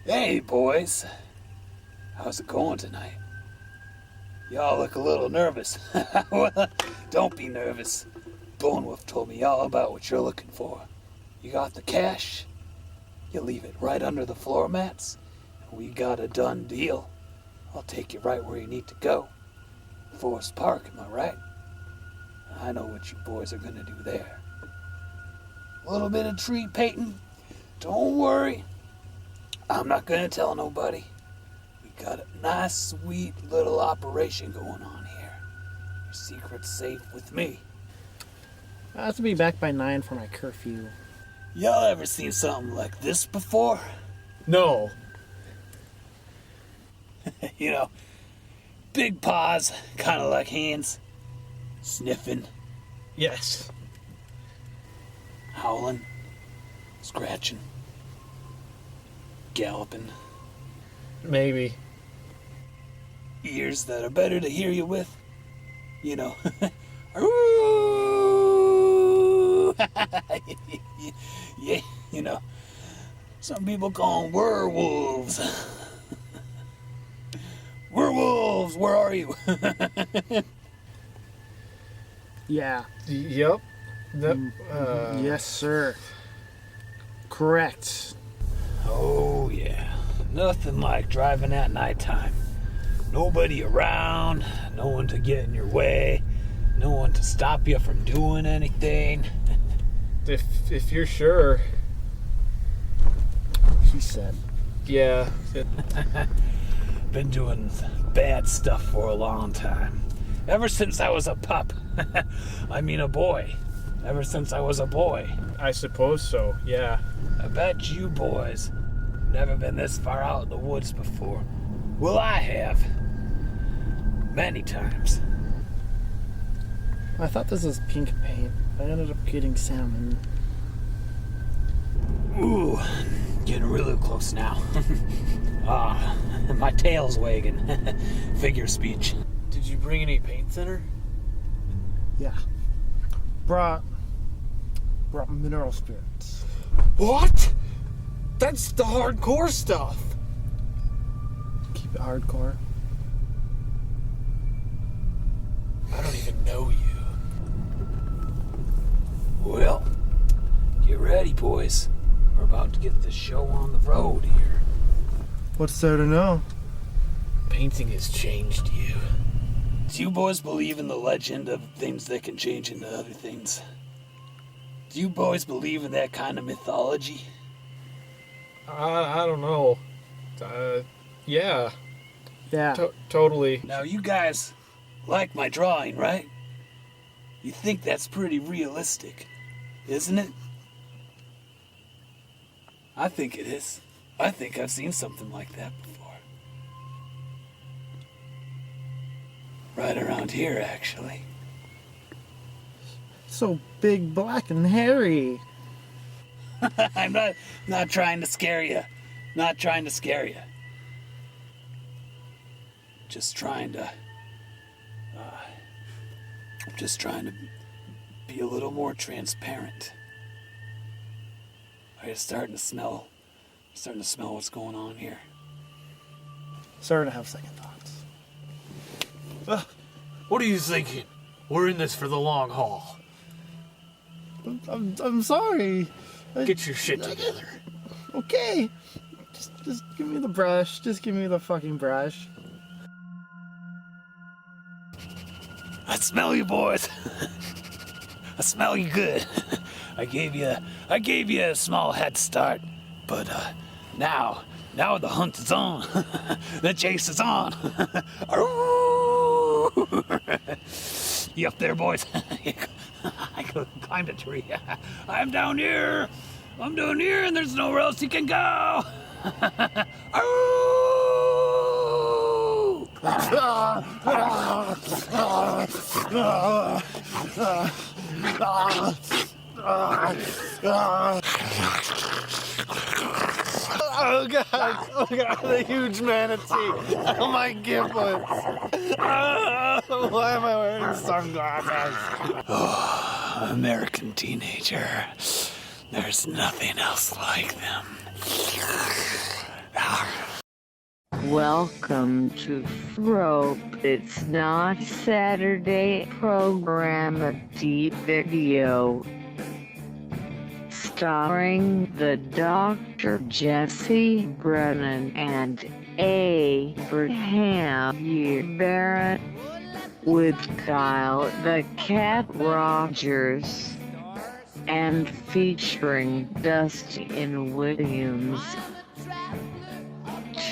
Hey, boys. How's it going tonight? Y'all look a little nervous. Well, don't be nervous. Bone Wolf told me all about what you're looking for. You got the cash? You leave it right under the floor mats, and we got a done deal. I'll take you right where you need to go. Forest Park, am I right? I know what you boys are gonna do there. A little bit of tree painting. Don't worry. I'm not gonna tell nobody. We got a nice, sweet little operation going on here. Your secret's safe with me. I have to be back by 9 for my curfew. Y'all ever seen something like this before? No. You know, big paws, kind of like hands. Sniffing, Yes. howling, scratching, galloping. Maybe. Ears that are better to hear you with. You know. Ooh. Yeah, you know. Some people call them werewolves. Werewolves, where are you? Yeah. Yep. Yes, sir. Correct. Oh, yeah. Nothing like driving at nighttime. Nobody around, no one to get in your way, no one to stop you from doing anything. If you're sure. He said. Yeah. Been doing bad stuff for a long time. Ever since I was a pup. I mean a boy. Ever since I was a boy. I suppose so, yeah. I bet you boys never been this far out in the woods before. Well, I have. Many times. I thought this was pink paint. I ended up getting salmon. Ooh, getting really close now. My tail's wagging. Figure speech. Did you bring any paint thinner? Yeah. Brought mineral spirits. What? That's the hardcore stuff. Keep it hardcore. I don't even know you. Well, get ready, boys, or about to get this show on the road here. What's there to know? Painting has changed you. Do you boys believe in the legend of things that can change into other things? Do you boys believe in that kind of mythology? I don't know. Yeah. Yeah. Totally. Now you guys like my drawing, right? You think that's pretty realistic, isn't it? I think it is. I think I've seen something like that before. Right around here, actually. So big, black, and hairy. I'm not trying to scare you. Not trying to scare you. Just trying to be a little more transparent. I'm starting to smell what's going on here. Starting to have second thoughts. What are you thinking? We're in this for the long haul. I'm sorry. Get your shit together. Okay. Just give me the brush. Just give me the fucking brush. I smell you, boys. I smell you good. I gave you a small head start, but now the hunt is on. The chase is on. You up there, boys? I climbed a tree. I'm down here, and there's nowhere else you can go. Oh god, the huge manatee. Oh my giblets. Why am I wearing sunglasses? Oh, American teenager. There's nothing else like them. Welcome to Frope. It's not Saturday program, a deep video. Starring the Dr. Jesse Brennan and Abraham Barrett. With Kyle the Cat Rogers. And featuring Dustin Williams.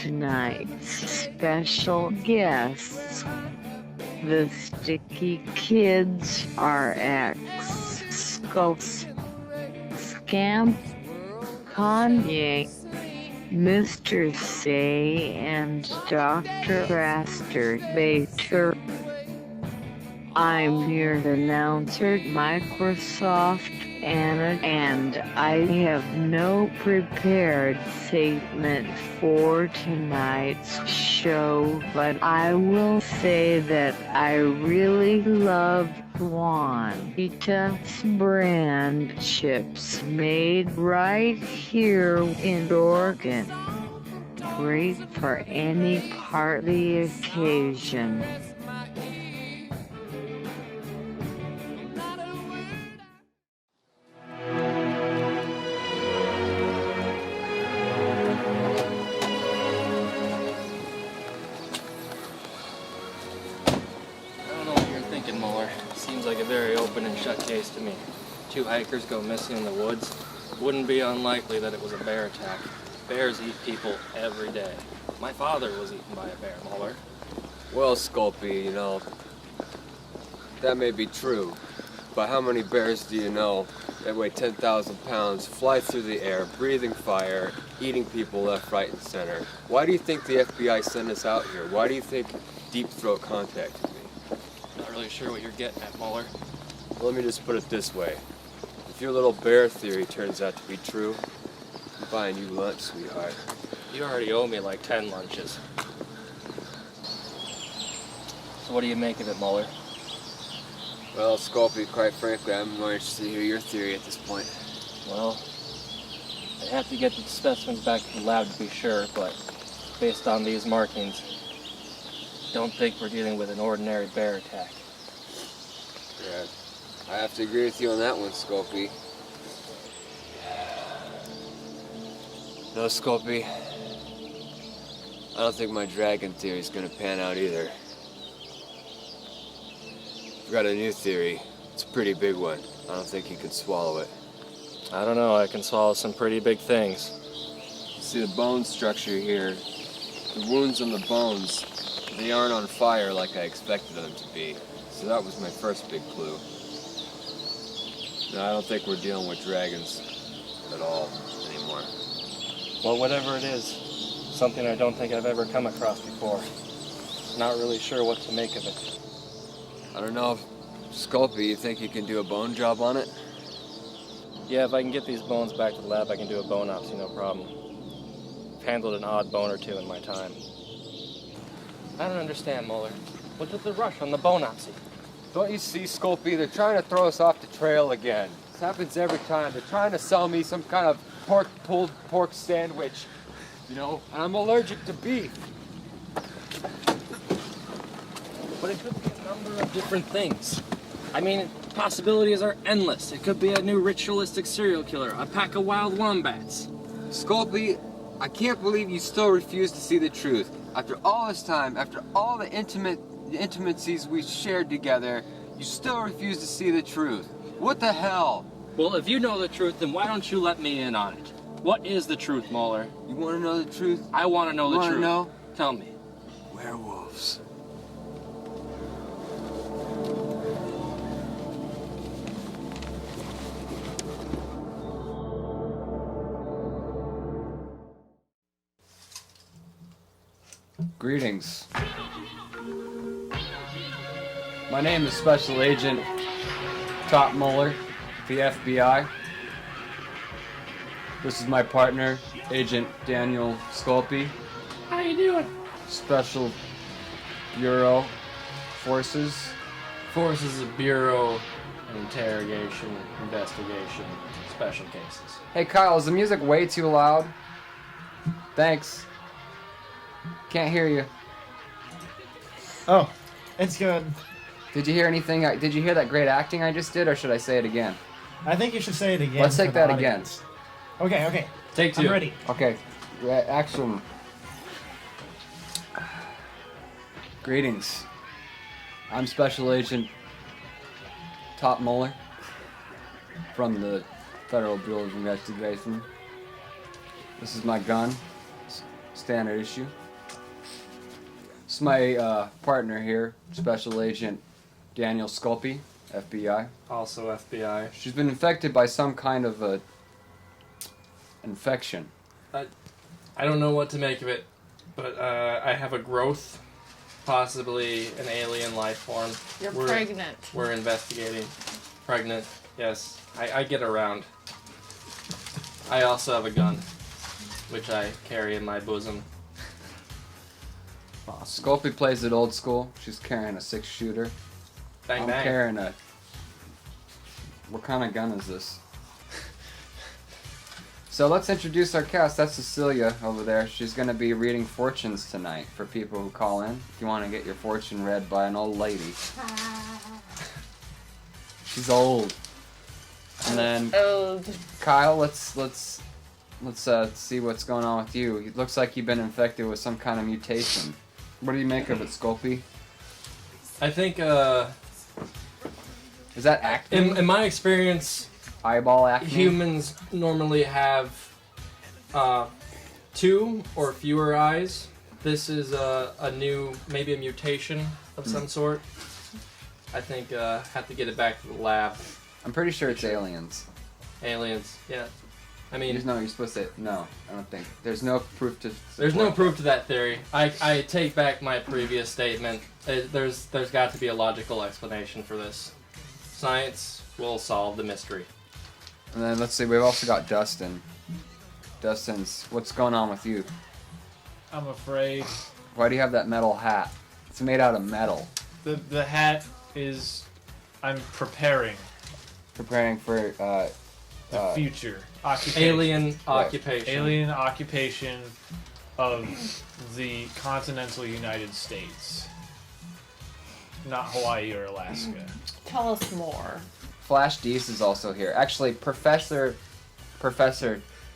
Tonight's special guests, the Sticky Kids RX, Scopes, Scamp, Kanye, Mr. Say, and Dr. Masturbator. I'm your announcer, Microsoft Anna, and I have no prepared statement for tonight's show, but I will say that I really love Juanita's brand chips made right here in Oregon. Great for any party occasion. Seems like a very open and shut case to me. 2 hikers go missing in the woods. Wouldn't be unlikely that it was a bear attack. Bears eat people every day. My father was eaten by a bear, Muller. Well, Sculpey, you know, that may be true, but how many bears do you know that weigh 10,000 pounds, fly through the air, breathing fire, eating people left, right, and center? Why do you think the FBI sent us out here? Why do you think Deep Throat contacted me? Not really sure what you're getting at, Muller. Well, let me just put it this way. If your little bear theory turns out to be true, I'm buying you lunch, sweetheart. You already owe me like 10 lunches. So what do you make of it, Muller? Well, Sculpey, quite frankly, I'm more interested to hear your theory at this point. Well, I'd have to get the specimens back to the lab to be sure, but based on these markings, don't think we're dealing with an ordinary bear attack. Yeah, I have to agree with you on that one, Sculpey. No, Sculpey. I don't think my dragon theory is gonna pan out either. I've got a new theory. It's a pretty big one. I don't think you can swallow it. I don't know, I can swallow some pretty big things. See the bone structure here, the wounds on the bones, they aren't on fire like I expected them to be. So that was my first big clue. No, I don't think we're dealing with dragons at all anymore. Well, whatever it is, something I don't think I've ever come across before. Not really sure what to make of it. I don't know if Sculpey, you think you can do a bone job on it? Yeah, if I can get these bones back to the lab, I can do a bone opsy, no problem. I've handled an odd bone or two in my time. I don't understand, Muller. What was the rush on the bone opsy? Don't you see, Sculpey? They're trying to throw us off the trail again. This happens every time. They're trying to sell me some kind of pulled pork sandwich, you know, and I'm allergic to beef. But it could be a number of different things. I mean, possibilities are endless. It could be a new ritualistic serial killer, a pack of wild wombats. Sculpey, I can't believe you still refuse to see the truth. After all this time, after all the intimacies we shared together, you still refuse to see the truth. What the hell? Well, if you know the truth, then why don't you let me in on it? What is the truth, Muller? You want to know the truth? I want to know the truth. Know? Tell me. Werewolves. Greetings. My name is Special Agent Top Muller, the FBI. This is my partner, Agent Daniel Sculpey. How you doing? Special Bureau Forces. Force is a bureau, interrogation, investigation, special cases. Hey Kyle, is the music way too loud? Thanks. Can't hear you. Oh, it's good. Did you hear anything? Did you hear that great acting I just did, or should I say it again? I think you should say it again. Let's take for the that audience. again. Okay. Take two. I'm ready. Okay, action. Greetings. I'm Special Agent Top Muller from the Federal Bureau of Investigation. This is my gun, standard issue. This is my partner here, Special Agent Daniel Sculpey, FBI. Also FBI. She's been infected by some kind of a infection. I don't know what to make of it, but I have a growth, possibly an alien life form. You're pregnant. We're investigating. Pregnant, yes. I get around. I also have a gun, which I carry in my bosom. Sculpey plays it old school. She's carrying a 6-shooter. Bang I'm bang. carrying a... What kind of gun is this? So let's introduce our cast. That's Cecilia over there. She's going to be reading fortunes tonight for people who call in. If you want to get your fortune read by an old lady. She's old. And then Old. Kyle, let's see what's going on with you. It looks like you've been infected with some kind of mutation. What do you make of it, Sculpey? I think, Is that acne? in my experience, Eyeball acne? humans normally have 2 or fewer eyes. This is a new, maybe a mutation of some sort. I think have to get it back to the lab. I'm pretty sure it's aliens. Aliens, yeah. I mean, You're supposed to. No, I don't think. There's no proof to. there's no support proof to that theory. I take back my previous statement. There's got to be a logical explanation for this. Science will solve the mystery. that. And then let's see. We've also got Dustin. Dustin's. What's going on with you? I'm afraid Why do you have that metal hat? It's made out of metal. the hat is. I'm preparing Preparing for. the future occupation. Alien occupation. Alien occupation of the continental United States, not Hawaii or Alaska. Tell us more. Flash Dees is also here. Actually, Professor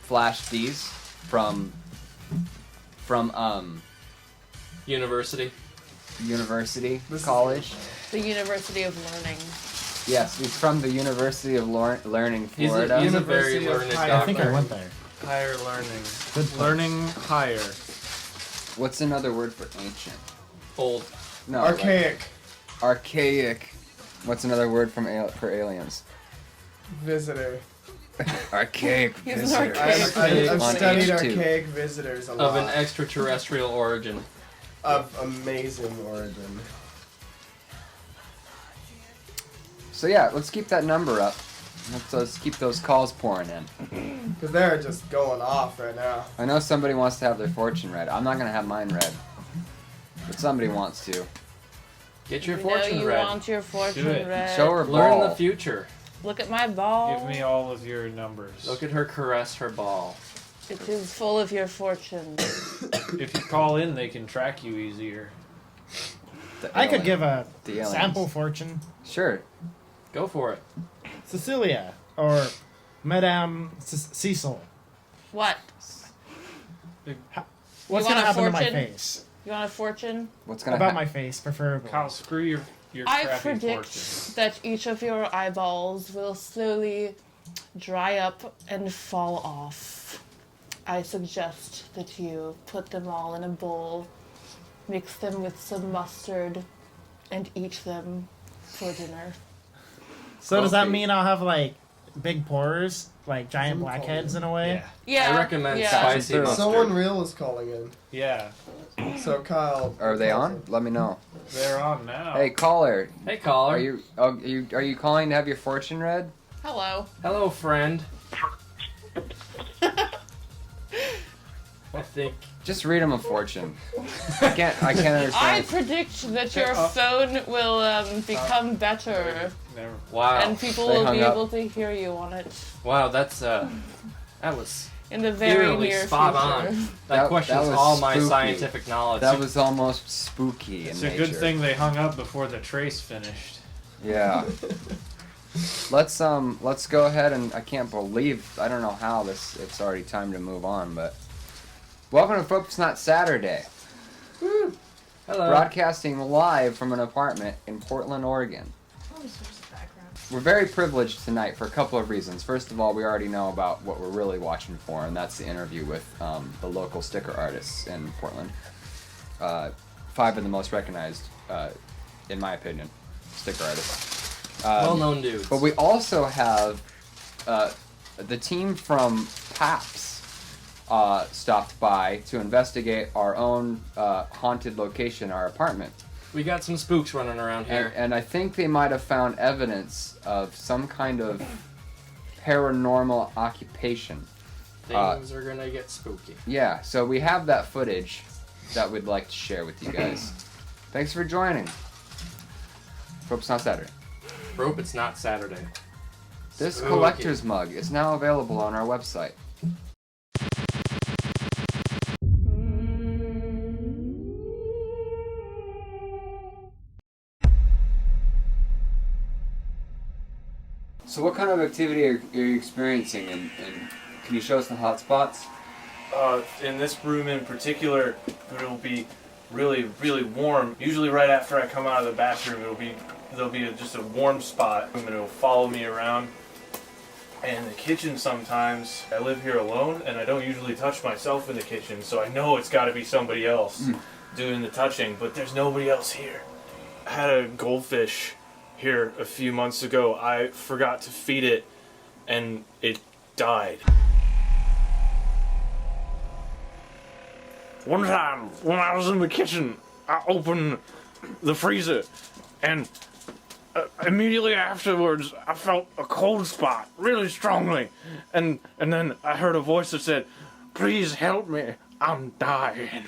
Flash Dees from University. university, college. The University of Learning. Yes, he's from the University of Learning, He's Florida. a very University of learned Higher- doctor. I think I went there. Higher learning. Good place. Learning higher. What's another word for ancient? Old. No. like Archaic. archaic. What's another word for aliens? Visitor. Archaic He's an visitor. archaic. I've On studied H2. archaic visitors a lot. Of an extraterrestrial origin. Of amazing origin. So yeah, let's keep that number up. Let's keep those calls pouring in. Because they're just going off right now. I know somebody wants to have their fortune read. I'm not gonna have mine read, but somebody wants to. Get your You fortune know you read. want your fortune it. read. Show her Learn ball. the future. Look at my ball. Give me all of your numbers. Look at her caress her ball. It is full of your fortune. If you call in, they can track you easier. The I could alien- give a the aliens. sample fortune. Sure. Go for it. Cecilia or Madame Cecil. What? What's want gonna a happen to my fortune? face? You want a fortune? What's gonna About happen? my face, preferably. Kyle, screw your I crappy predict fortune. that each of your eyeballs will slowly dry up and fall off. I suggest that you put them all in a bowl, mix them with some mustard, and eat them for dinner. So does that Okay. mean I'll have like big pores, like giant blackheads in a way? Yeah. Yeah. I recommend yeah. spicy Through. mustard. Someone real is calling in. Yeah. So Kyle. Are they on? Let me know. They're on now. Hey caller, Hey, caller. are you calling to have your fortune read? Hello. Hello, friend. I think Just read him a fortune. I can't I understand. predict that your phone will become better, Never. wow. and people They will hung be up. able to hear you on it Wow, that was in the very eerily near spot future. on. That questions was all my spooky. scientific knowledge. That was almost spooky It's in a nature. good thing they hung up before the trace finished. Yeah. Let's go ahead and I don't know how it's already time to move on, but welcome to Frope. It's Not Saturday. Hello. Broadcasting live from an apartment in Portland, Oregon. We're very privileged tonight for a couple of reasons. First of all, we already know about what we're really watching for, and that's the interview with the local sticker artists in Portland. 5 of the most recognized, in my opinion, sticker artists. Well-known dudes. But we also have the team from PAPS stopped by to investigate our own haunted location, our apartment. We got some spooks running around here. And I think they might have found evidence of some kind of paranormal occupation. Things are gonna get spooky. Yeah, so we have that footage that we'd like to share with you guys. Thanks for joining. Hope it's not Saturday. Rope, it's not Saturday. This Spooky. collector's mug is now available on our website. So what kind of activity are you experiencing, and can you show us the hot spots? In this room in particular, it'll be really, really warm. Usually right after I come out of the bathroom, there'll be just a warm spot, and it'll follow me around. And the kitchen sometimes, I live here alone, and I don't usually touch myself in the kitchen, so I know it's got to be somebody else doing the touching, but there's nobody else here. I had a goldfish here a few months ago. I forgot to feed it, and it died. One time, when I was in the kitchen, I opened the freezer, and immediately afterwards, I felt a cold spot really strongly, and then I heard a voice that said, "Please help me, I'm dying."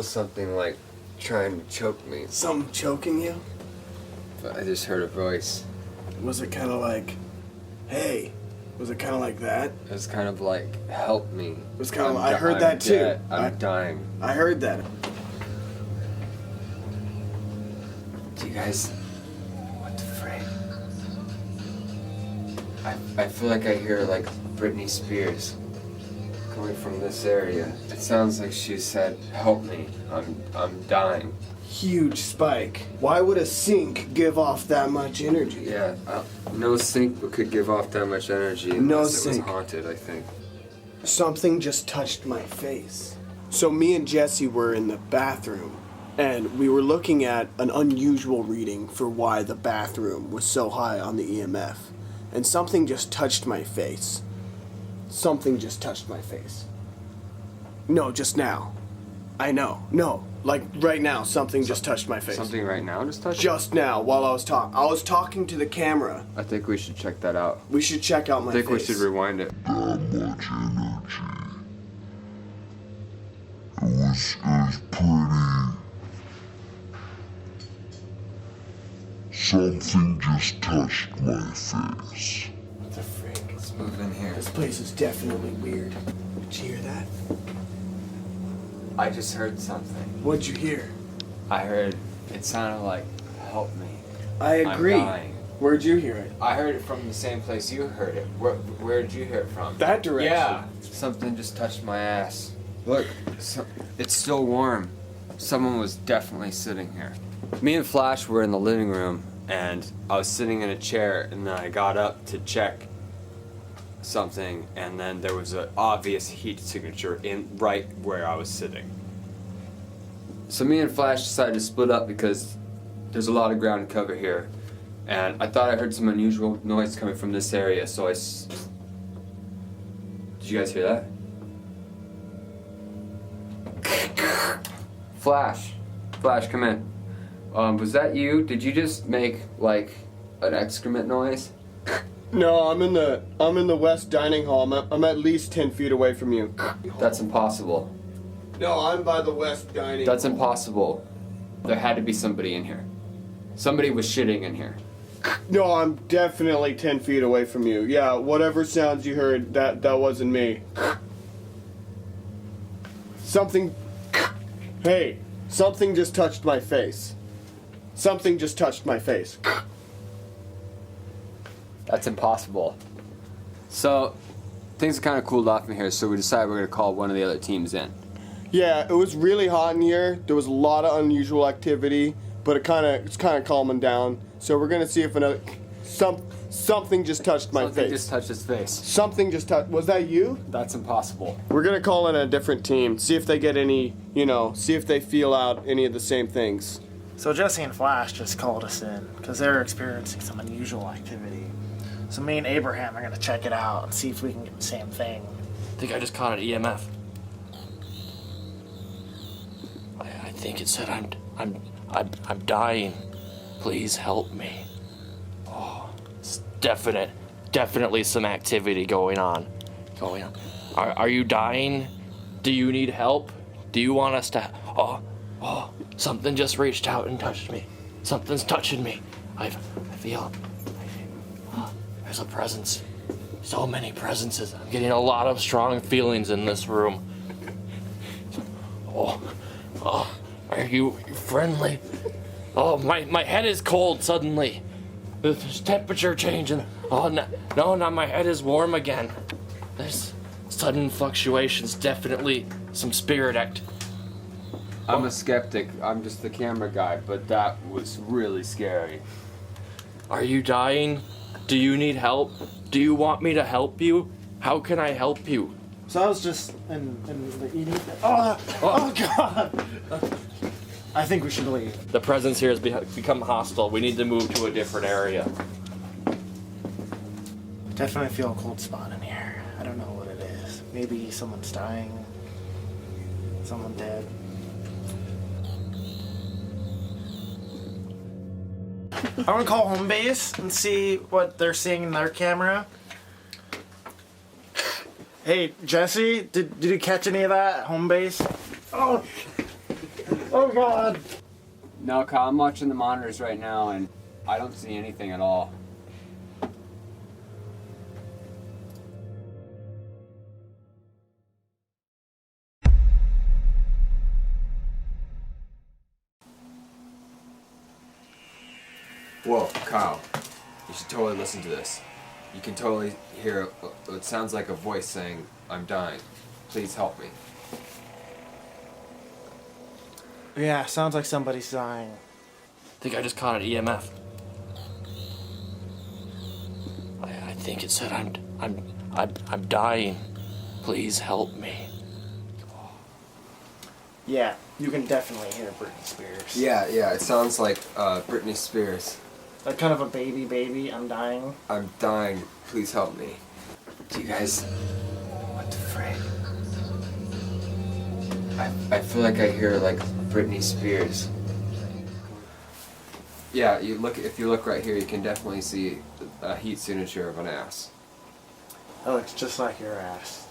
something like trying to choke me. Something choking you? But I just heard a voice. Was it kind of like, hey? Was it kind of like that? It was kind of like, help me. It was kind of. I heard that too. I'm dying. I heard that. Do you guys? What the frick? I feel like I hear like Britney Spears coming from this area. It sounds like she said, "Help me! I'm dying." Huge spike. Why would a sink give off that much energy? Yeah, no sink could give off that much energy unless it was haunted, I think. Something just touched my face. So me and Jesse were in the bathroom, and we were looking at an unusual reading for why the bathroom was so high on the EMF. And something just touched my face. Something just touched my face. No, just now. I know. No. Like right now, something just touched my face. Something right now just touched? Just now, while I was talking. I was talking to the camera. I think we should check that out. We should check out my face. I think we should rewind it. That much energy. It was pretty... Something just touched my face. What the frick? Let's move in here. This place is definitely weird. Did you hear that? I just heard something. What'd you hear? I heard, it sounded like, help me. I agree. I'm dying. Where'd you hear it? I heard it from the same place you heard it. Where did you hear it from? That direction. Yeah. Something just touched my ass. Look, it's still warm. Someone was definitely sitting here. Me and Flash were in the living room, and I was sitting in a chair, and then I got up to check something, and then there was an obvious heat signature in right where I was sitting. So me and Flash decided to split up because there's a lot of ground to cover here, and I thought I heard some unusual noise coming from this area, so Did you guys hear that? Flash, come in. Was that you? Did you just make like an excrement noise? No, I'm in the west dining hall. I'm at least 10 feet away from you. That's impossible. No, I'm by the west dining. That's impossible. There had to be somebody in here. Somebody was shitting in here. No, I'm definitely 10 feet away from you. Yeah, whatever sounds you heard, that wasn't me. Something. Hey, something just touched my face. Something just touched my face. That's impossible. So, things kind of cooled off in here, so we decided we're going to call one of the other teams in. Yeah, it was really hot in here. There was a lot of unusual activity, but it's kind of calming down. So we're going to see if something just touched my face. Something just touched his face. Something just touched. Was that you? That's impossible. We're going to call in a different team, see if they get any, see if they feel out any of the same things. So Jesse and Flash just called us in because they're experiencing some unusual activity. So me and Abraham are gonna check it out and see if we can get the same thing. I think I just caught an EMF. I think it said I'm dying. Please help me. Oh, it's definitely some activity going on. Are you dying? Do you need help? Do you want us to? Oh, something just reached out and touched me. Something's touching me. I feel. There's a presence. So many presences. I'm getting a lot of strong feelings in this room. Oh, are you friendly? Oh, my head is cold suddenly. There's temperature changing. Oh, no, now my head is warm again. There's sudden fluctuations. Definitely some spirit act. I'm a skeptic. I'm just the camera guy, but that was really scary. Are you dying? Do you need help? Do you want me to help you? How can I help you? So I was just in the eating. Oh God! I think we should leave. The presence here has become hostile. We need to move to a different area. Definitely feel a cold spot in here. I don't know what it is. Maybe someone's dying. Someone dead. I'm gonna call home base and see what they're seeing in their camera. Hey, Jesse, did you catch any of that at home base? Oh, Oh God! No, Kyle, I'm watching the monitors right now, and I don't see anything at all. Whoa, Kyle. You should totally listen to this. You can totally hear it sounds like a voice saying, "I'm dying. Please help me." Yeah, sounds like somebody's dying. I think I just caught an EMF. I think it said I'm dying. Please help me. Yeah, you can definitely hear Britney Spears. Yeah, it sounds like Britney Spears. Like kind of a baby, I'm dying. I'm dying. Please help me. Do you guys... What the frick? I feel like I hear like Britney Spears. Yeah, if you look right here, you can definitely see a heat signature of an ass. That looks just like your ass.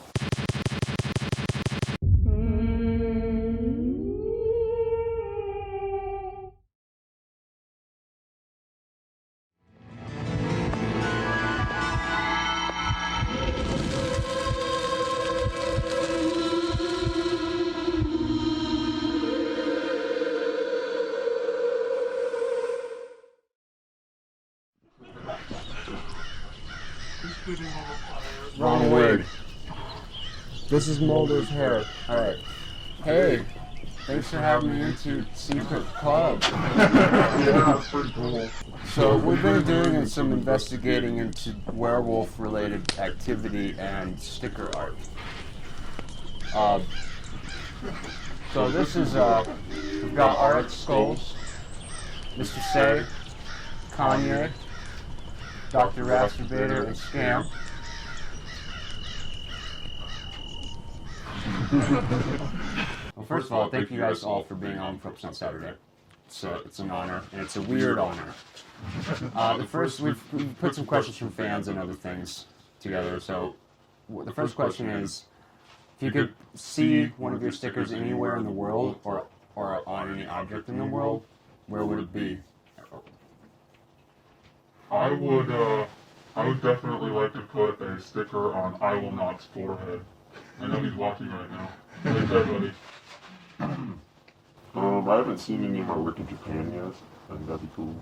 Wrong word. This is Mulder's hair. Alright. Hey, thanks for having me into Secret Club. Yeah, it's pretty cool. So we've been doing some investigating into werewolf-related activity and sticker art. So this is, we've got Art Skulls, Mr. Say, Kanye, Dr. Rasturbator, and Scam. Well, first of all, thank you guys all for being on Frope on Saturday. It's an honor, and it's a weird honor. We've put some questions from fans and other things together. So the first question is, if you could see one of your stickers anywhere in the world or on any object in the world, where would it be? I would definitely like to put a sticker on I Will Not's forehead. I know he's watching right now. Right there, buddy. I haven't seen any of my work in Japan yet. I think that'd be cool.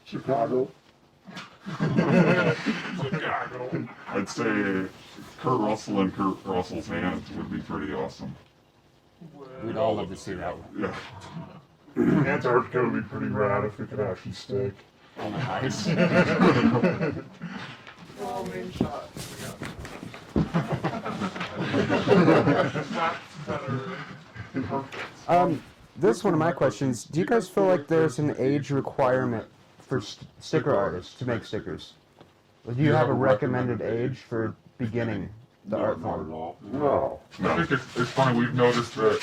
Chicago. Chicago. I'd say Kurt Russell and Kurt Russell's hands would be pretty awesome. We'd all love to see that one. Yeah. Antarctica would be pretty rad if it could actually stick. Oh my eyes. Oh, main shot. This is one of my questions. Do you guys feel like there's an age requirement for sticker artists to make stickers? Do you have a recommended age for beginning the art form? Not at all. No. I think it's funny, we've noticed that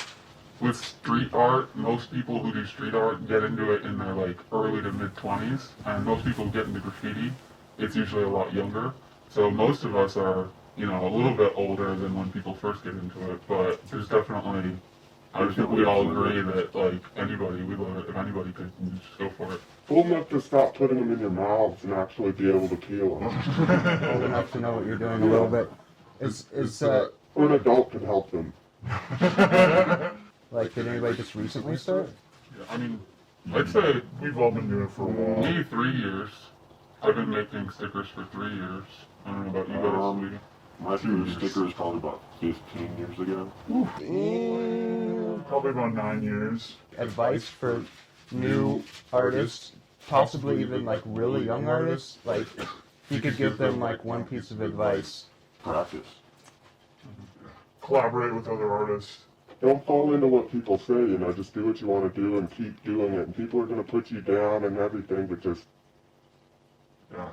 with street art, most people who do street art get into it in their like early to mid-20s, and most people who get into graffiti, it's usually a lot younger. So most of us are, a little bit older than when people first get into it, but there's definitely, I think we all agree that like anybody, we love it. If anybody could, just go for it. Old enough to stop putting them in your mouths and actually be able to peel them. Old enough to know what you're doing a little bit. Or an adult could help them. Like, did anybody just recently start? Yeah, I mean, I'd say We've all been doing it for a while. maybe 3 years. I've been making stickers for 3 years. I don't know about you guys. My first sticker is probably about 15 years ago. Probably about 9 years. Advice for new artists, possibly even like really young artists, like if you could give them like one piece of advice. Practice. Collaborate with other artists. Don't fall into what people say, just do what you want to do and keep doing it. And people are going to put you down and everything, but just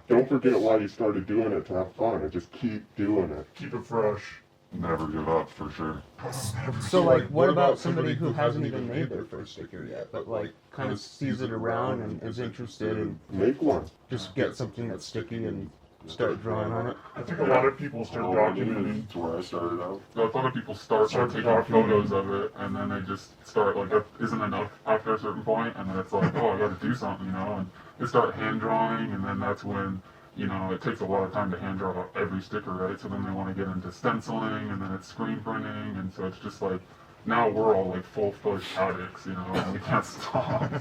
don't forget why you started doing it, to have fun, and just keep doing it. Keep it fresh. Never give up, for sure. So like, what about somebody who hasn't even made their first sticker yet, but like kind of sees it around and is interested and Make one. just get something that's sticky and start drawing on it? I think a lot of people start documenting. To where I started out. A lot of people start taking photos of it, and then they just start, like, that isn't enough after a certain point, and then it's like, oh, I gotta do something, you know, and they start hand drawing, and then that's when, you know, it takes a lot of time to hand draw every sticker, right? So then they want to get into stenciling, and then it's screen printing, and so it's just like, now we're all like full-fledged addicts, you know, and we can't stop.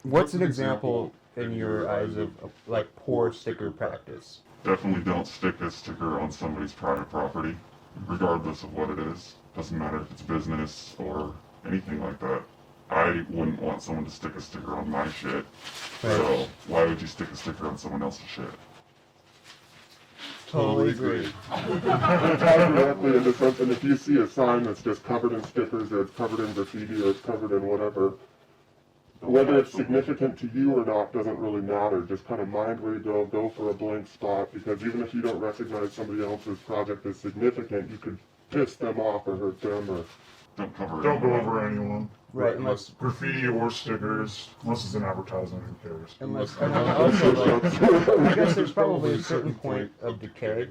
What's an example in your eyes of like poor sticker practice? Definitely don't stick a sticker on somebody's private property, regardless of what it is. Doesn't matter if it's business or anything like that. I wouldn't want someone to stick a sticker on my shit. So why would you stick a sticker on someone else's shit? Totally agree. Tie directly into something. If you see a sign that's just covered in stickers, or it's covered in graffiti, or it's covered in whatever, whether it's significant to you or not doesn't really matter. Just kind of mind where you go for a blank spot, because even if you don't recognize somebody else's project as significant, you could piss them off or hurt them, or don't Don't go over anyone. Right, unless Graffiti or stickers, unless it's an advertisement, who cares? unless also like, I guess there's probably a certain point of decay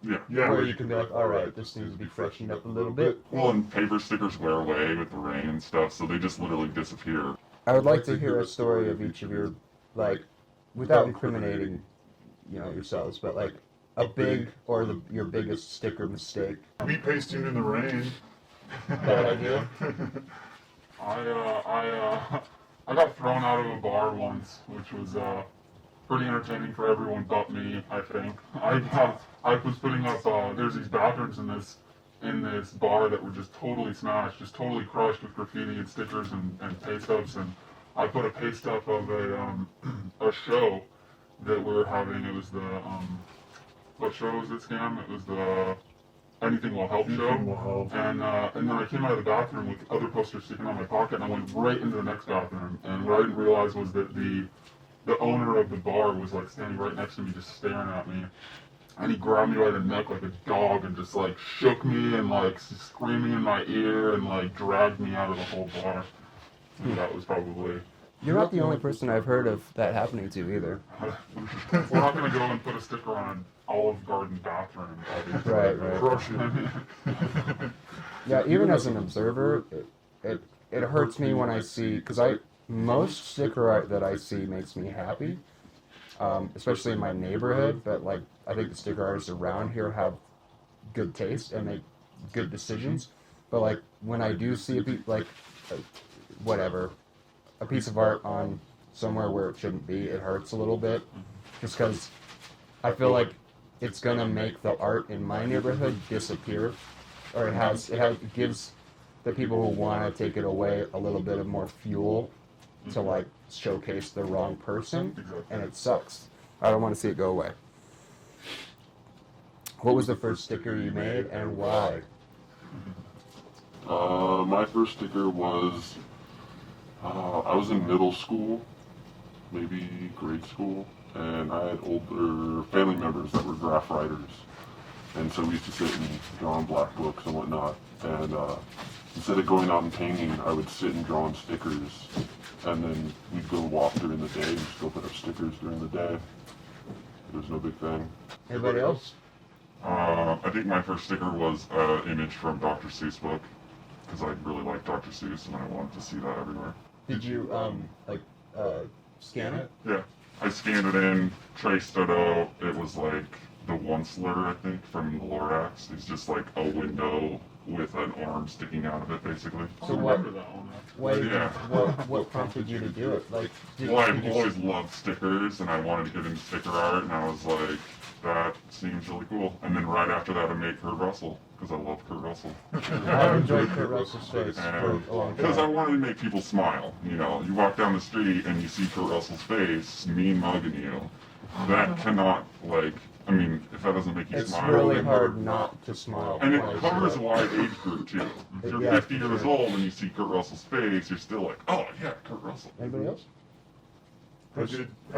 yeah. where you can be like, all right, this needs to be freshened up a little bit. Well, and paper stickers wear away with the rain and stuff, so they just literally disappear. I would like to hear a story of each of your, like, without incriminating, you know, yourselves, but like a big or your biggest sticker mistake. Wheat pasting in the rain. Bad idea. I got thrown out of a bar once, which was pretty entertaining for everyone but me, I think. I was putting up there's these bathrooms in this bar that were just totally smashed, just totally crushed with graffiti and stickers and paste ups, and I put a paste up of a show that we were having. It was the what show was it, Scam? It was the Anything Will Help show. And then I came out of the bathroom with other posters sticking on my pocket, and I went right into the next bathroom. And what I didn't realize was that the owner of the bar was like standing right next to me, just staring at me. And he grabbed me by the neck like a dog and just like shook me and like screaming in my ear and like dragged me out of the whole bar. And that was probably... You're not the only person I've heard of that happening to either. We're not going to go and put a sticker on an Olive Garden bathroom, obviously. Right. Crush it. Yeah, even as an observer, it hurts me when I see, because most sticker art that I see makes me happy, especially in my neighborhood, but like, I think the sticker artists around here have good taste and make good decisions, but like, when I do see a piece of art on somewhere where it shouldn't be, it hurts a little bit, just because I feel like it's gonna make the art in my neighborhood disappear, or it gives the people who want to take it away a little bit of more fuel to like showcase the wrong person, and it sucks. I don't want to see it go away. What was the first sticker you made and why? My first sticker was, I was in middle school, maybe grade school, and I had older family members that were graph writers. And so we used to sit and draw on black books and whatnot. And instead of going out and painting, I would sit and draw on stickers. And then we'd go walk during the day and just go put up stickers during the day. It was no big thing. Anybody else? I think my first sticker was an image from Dr. Seuss book, because I really liked Dr. Seuss and I wanted to see that everywhere. Did you scan it? Yeah, I scanned it in, traced it out. It was like the Once-ler, I think, from the Lorax. It's just like a window with an arm sticking out of it, basically. So what prompted you to do it? Like, I've always loved stickers, and I wanted to get into sticker art, and I was like, that seems really cool. And then right after that, I made Kurt Russell, because I love Kurt Russell. I've enjoyed Kurt Russell's face for a long time. Because I wanted to make people smile. You know, you walk down the street and you see Kurt Russell's face, mean mugging you. That cannot, like, I mean, if that doesn't make you smile. It's really hard not to smile. And it covers a wide age group, too. If you're 50 years old and you see Kurt Russell's face, you're still like, oh, yeah, Kurt Russell. Anybody else? I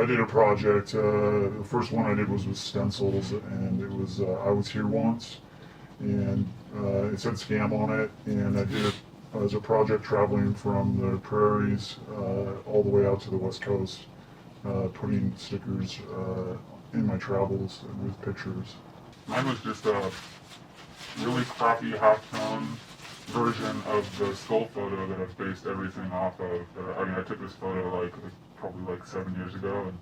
did a project. The first one I did was with stencils, and it was I Was Here Once, and it said Scam on it, and I did it as a project traveling from the prairies all the way out to the West Coast, putting stickers in my travels and with pictures. Mine was just a really crappy halftone version of the skull photo that I've based everything off of. I took this photo probably 7 years ago,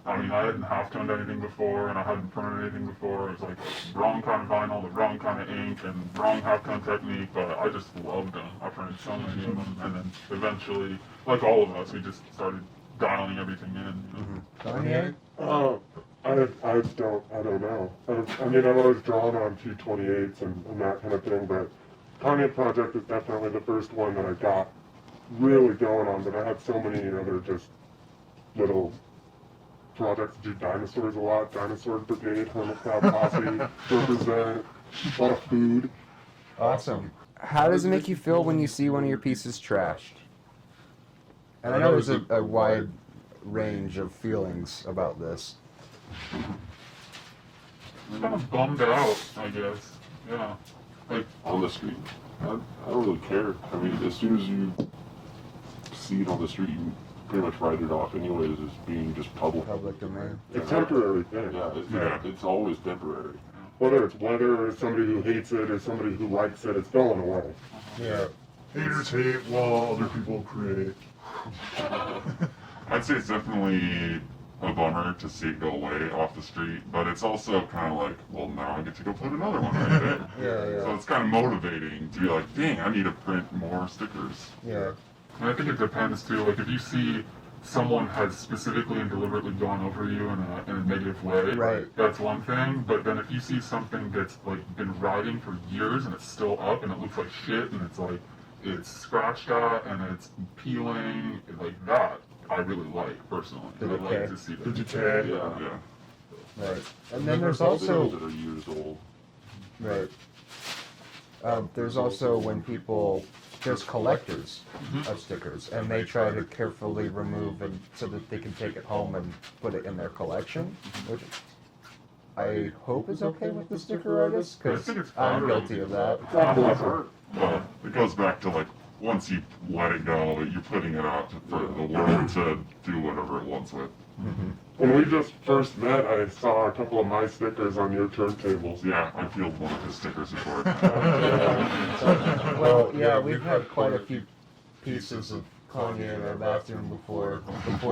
and I hadn't halftoned anything before, and I hadn't printed anything before. It was like wrong kind of vinyl, the wrong kind of ink, and wrong halftone technique, but I just loved them. I printed so many of them, and then eventually, like all of us, we just started dialing everything in. Kanye? I don't know. I've always drawn on 228s and that kind of thing, but Kanye Project is definitely the first one that I got really going on, but I had so many other just little projects. Do dinosaurs a lot, Dinosaur Brigade, Hermit Crab Posse, represent, a lot of food. Awesome. How does it make you feel when you see one of your pieces trashed? And I know there's a wide range of feelings about this. I'm kind of bummed out, I guess. Yeah. Like, on the street, I don't really care. As soon as you see it on the street, you pretty much write it off anyways as being just public. Public domain. It's a temporary thing. Yeah, it's always temporary. Whether it's weather or somebody who hates it or somebody who likes it, it's going away. Yeah. Haters hate while other people create. I'd say it's definitely a bummer to see it go away off the street, but it's also kind of like, well, now I get to go put another one right there. Yeah. So it's kind of motivating to be like, dang, I need to print more stickers. Yeah. And I think it depends too. Like if you see someone has specifically and deliberately gone over you in a negative way, right, that's one thing. But then if you see something that's been riding for years and it's still up and it looks like shit and it's scratched out and it's peeling like that, I really like personally. I like to see that. The decay. Yeah. Right. And then there's also that are years old. Right. There's also when there's collectors of stickers, and they try to carefully remove and so that they can take it home and put it in their collection, which I hope is okay with the sticker artist, because I'm guilty of that. It goes back to once you let it go, you're putting it out for the world to do whatever it wants with. When we just first met, I saw a couple of my stickers on your turntables. Yeah, I peeled one of his stickers before. Well, yeah, we've had quite a few pieces of Kanye in our bathroom before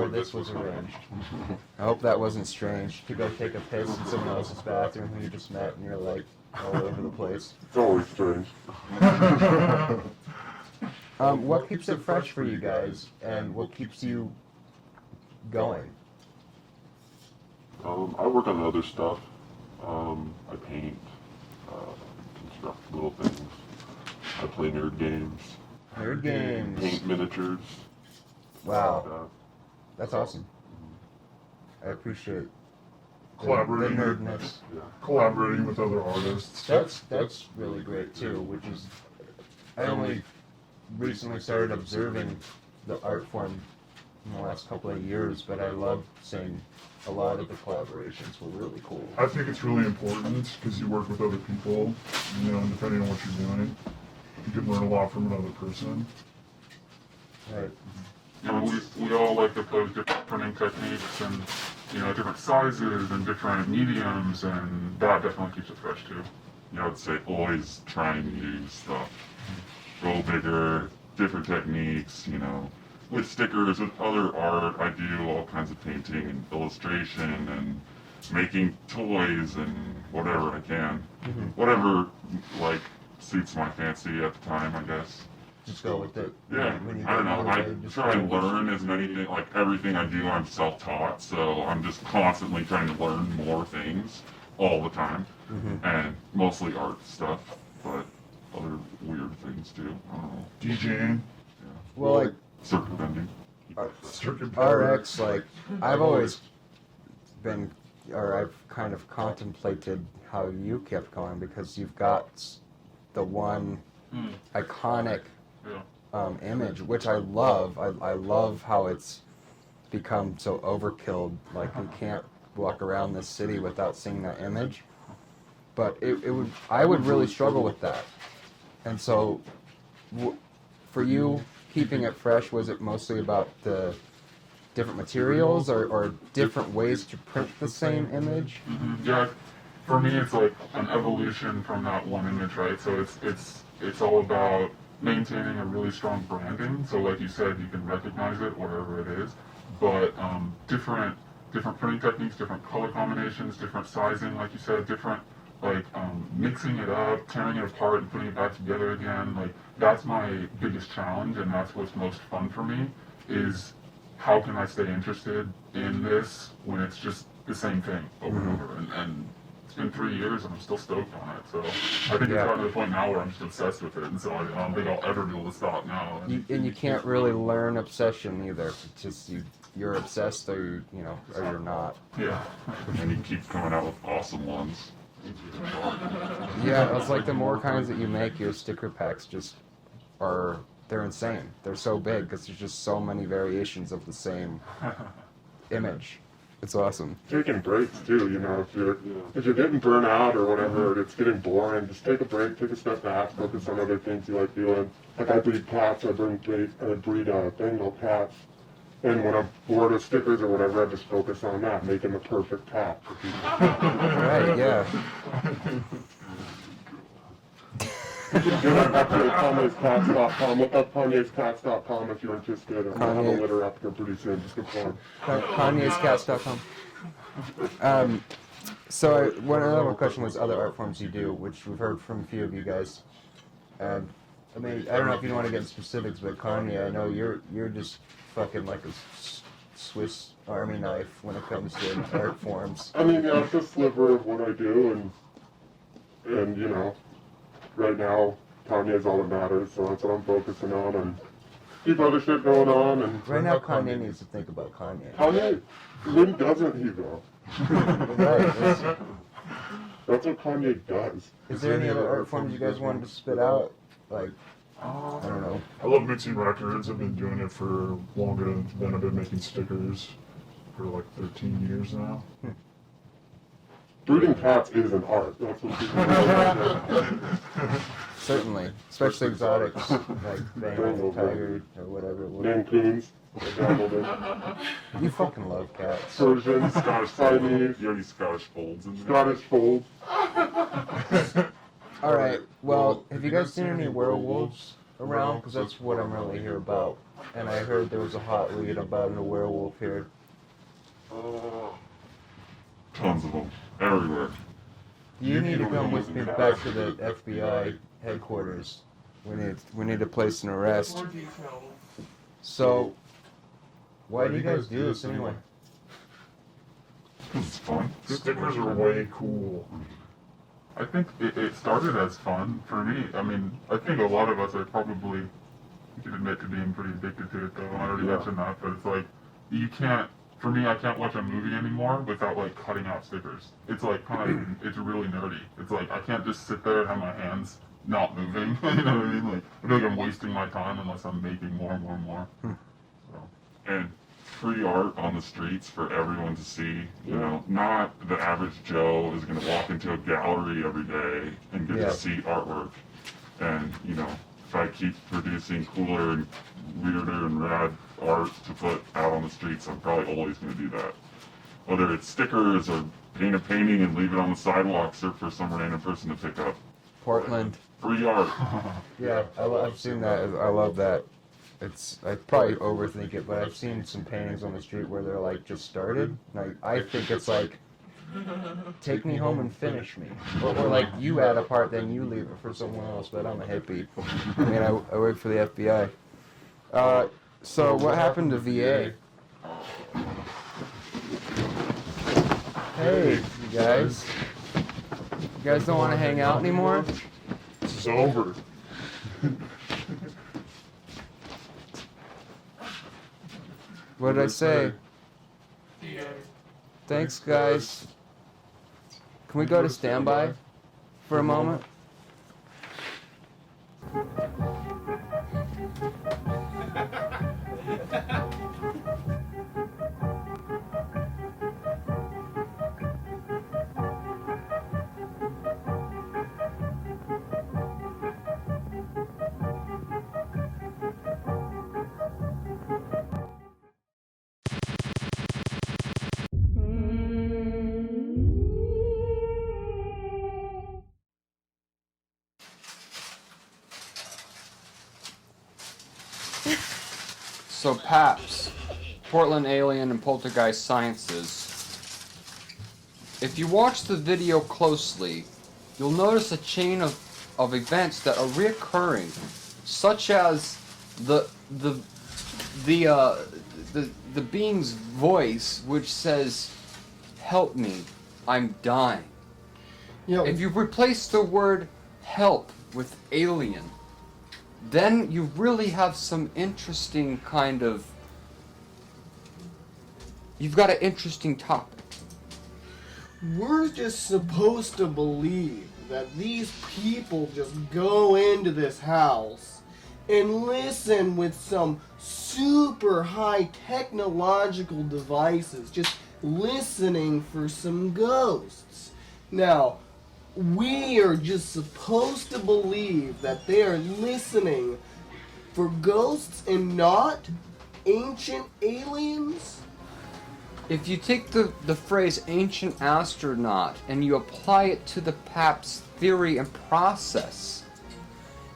this was arranged. I hope that wasn't strange, to go take a piss in someone else's bathroom who you just met and you're all over the place. It's always strange. What keeps it fresh for you guys, and what keeps you going? I work on other stuff. I paint, construct little things. I play nerd games. Nerd games. Paint miniatures. Wow. That's awesome. I appreciate Collaborating. the nerdness. Collaborating with other artists. That's really great too, which is, I only recently started observing the art form in the last couple of years, but I love seeing a lot of the collaborations were really cool. I think it's really important because you work with other people, and depending on what you're doing, you can learn a lot from another person. Right. We all like to pose different printing techniques and different sizes and different mediums, and that definitely keeps it fresh too. I would say always trying to use stuff. Go bigger, different techniques, with stickers, with other art, I do all kinds of painting and illustration and making toys and whatever I can. Whatever, suits my fancy at the time, I guess. Just go with it. Yeah, I don't know. I try and learn as many things, everything I do, I'm self-taught, so I'm just constantly trying to learn more things all the time. And mostly art stuff, but other weird things too. I don't know. DJing. Yeah. Well, circumventing. RX, I've always been, or I've kind of contemplated how you kept going, because you've got the one iconic image, which I love. I love how it's become so overkill. You can't walk around this city without seeing that image. But I would really struggle with that. And so, for you, keeping it fresh, was it mostly about the different materials or different ways to print the same image? Yeah, for me it's like an evolution from that one image, right? So it's all about maintaining a really strong branding. So like you said, you can recognize it wherever it is, but different printing techniques, different color combinations, different sizing, like you said, different like mixing it up, tearing it apart, and putting it back together again. Like that's my biggest challenge, and that's what's most fun for me. Is how can I stay interested in this when it's just the same thing over and over? And it's been 3 years and I'm still stoked on it. So I think it's gotten to the point now where I'm just obsessed with it, and so I don't think I'll ever be able to stop now. And you can't really learn obsession either. It's just you're obsessed or you're not. Yeah. And he keeps coming out with awesome ones. Yeah, it's like the more kinds that you make, your sticker packs they're insane. They're so big because there's just so many variations of the same image. It's awesome. Taking breaks too, if you're getting burnt out or whatever, or it's getting boring, just take a break, take a step back, focus on other things you like doing. Like I breed cats, I breed Bengal cats, and when I'm bored of stickers or whatever, I just focus on that, making the perfect cat for people. Right, yeah. Up to Kanye'sCats.com. Look up Kanye'sCats.com if you're interested. I'm going to have a litter up here pretty soon. Just go forward. Kanye'sCats.com. So one other question was other art forms you do, which we've heard from a few of you guys. I mean, I don't know if you want to get into specifics, but Kanye, I know you're just fucking like a Swiss Army knife when it comes to art forms. I mean, yeah, it's a sliver of what I do, and right now, Kanye is all that matters, so that's what I'm focusing on, and keep other shit going on. And right now, Kanye needs to think about Kanye. Kanye, when doesn't he though? Right. That's what Kanye does. Is there any other art forms you guys wanted to spit out? Like, I don't know. I love mixing records. I've been doing it for longer than I've been making stickers for like 13 years now. Breeding cats is an art. That's what people do. Certainly, especially exotics like Bengal, tiger, or whatever it was. Mancoons. You fucking love cats. Persian, Scottish Siamese. You have any Scottish folds in there? Scottish folds. All right. Well, have you guys seen any werewolves around? Because that's what I'm really here about. And I heard there was a hot lead about a werewolf here. Tons of them. Everywhere. You need to come with me back to the FBI headquarters. We need to place an arrest. So, why do you guys do this anyway? It's fun. Stickers are way cool. I think it started as fun for me. I mean, I think a lot of us are probably, you can admit to being pretty addicted to it though. I already mentioned that, but it's like, for me, I can't watch a movie anymore without like cutting out stickers. It's like it's really nerdy. It's like, I can't just sit there and have my hands not moving. You know what I mean? Like, I feel like I'm wasting my time unless I'm making more and more and more. So. And free art on the streets for everyone to see. Not the average Joe is going to walk into a gallery every day and get to see artwork. And, if I keep producing cooler and weirder and rad art to put out on the streets, I'm probably always going to do that. Whether it's stickers or paint a painting and leave it on the sidewalk for some random person to pick up. Portland. Free art. Yeah, I've seen that. I love that. I probably overthink it, but I've seen some paintings on the street where they're like just started. Like, I think it's like, take me home and finish me. Or like you add a part, then you leave it for someone else, but I'm a hippie. I mean, I work for the FBI. So what happened to VA? Hey, you guys. You guys don't want to hang out anymore? It's over. What did I say? Thanks, guys. Can we go to standby for a moment? So PAPS, Portland Alien and Poltergeist Sciences. If you watch the video closely, you'll notice a chain of events that are reoccurring, such as the being's voice, which says, "Help me, I'm dying." If you replace the word "help" with "alien," then you really have some interesting you've got an interesting topic. We're just supposed to believe that these people just go into this house and listen with some super high technological devices, just listening for some ghosts. Now, we are just supposed to believe that they are listening for ghosts and not ancient aliens? If you take the phrase ancient astronaut and you apply it to the PAPS theory and process,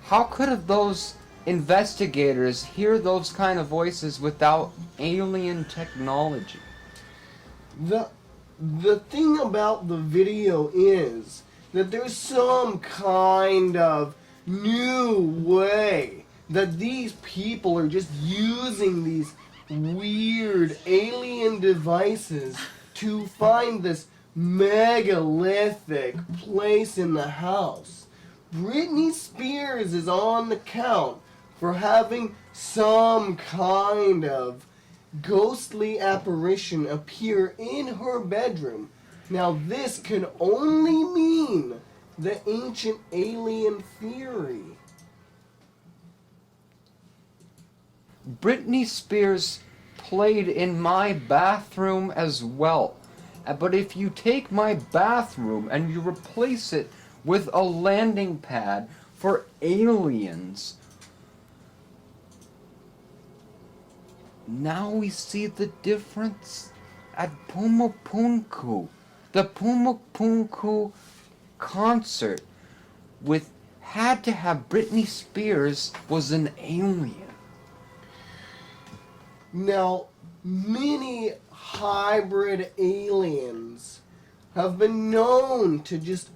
how could have those investigators hear those kind of voices without alien technology? The thing about the video is that there's some kind of new way that these people are just using these weird alien devices to find this megalithic place in the house. Britney Spears is on the count for having some kind of ghostly apparition appear in her bedroom. Now this can only mean the ancient alien theory. Britney Spears played in my bathroom as well. But if you take my bathroom and you replace it with a landing pad for aliens, now we see the difference at Pumapunku. The Pumapunku concert had to have Britney Spears was an alien. Now, many hybrid aliens have been known to just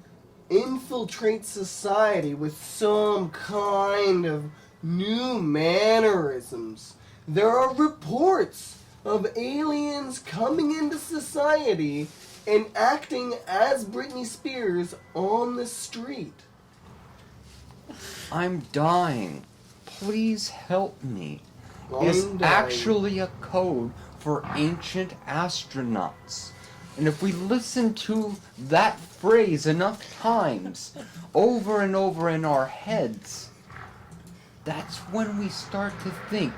infiltrate society with some kind of new mannerisms. There are reports of aliens coming into society and acting as Britney Spears on the street. I'm dying. Please help me. Is actually a code for ancient astronauts. And if we listen to that phrase enough times, over and over in our heads, that's when we start to think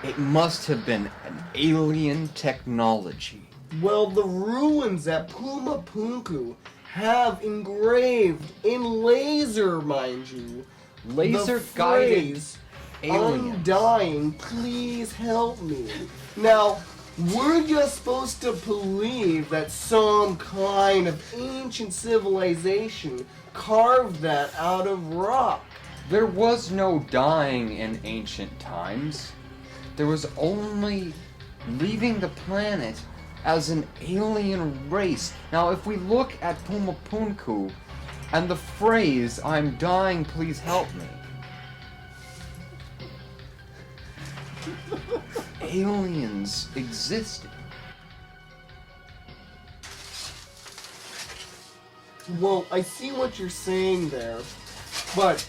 it must have been an alien technology. Well, the ruins at Pumapunku have engraved in laser, mind you, laser-guided aliens. Undying, please help me. Now, we're just supposed to believe that some kind of ancient civilization carved that out of rock. There was no dying in ancient times. There was only leaving the planet as an alien race. Now, if we look at Pumapunku and the phrase, "I'm dying, please help me," aliens existed. Well, I see what you're saying there, but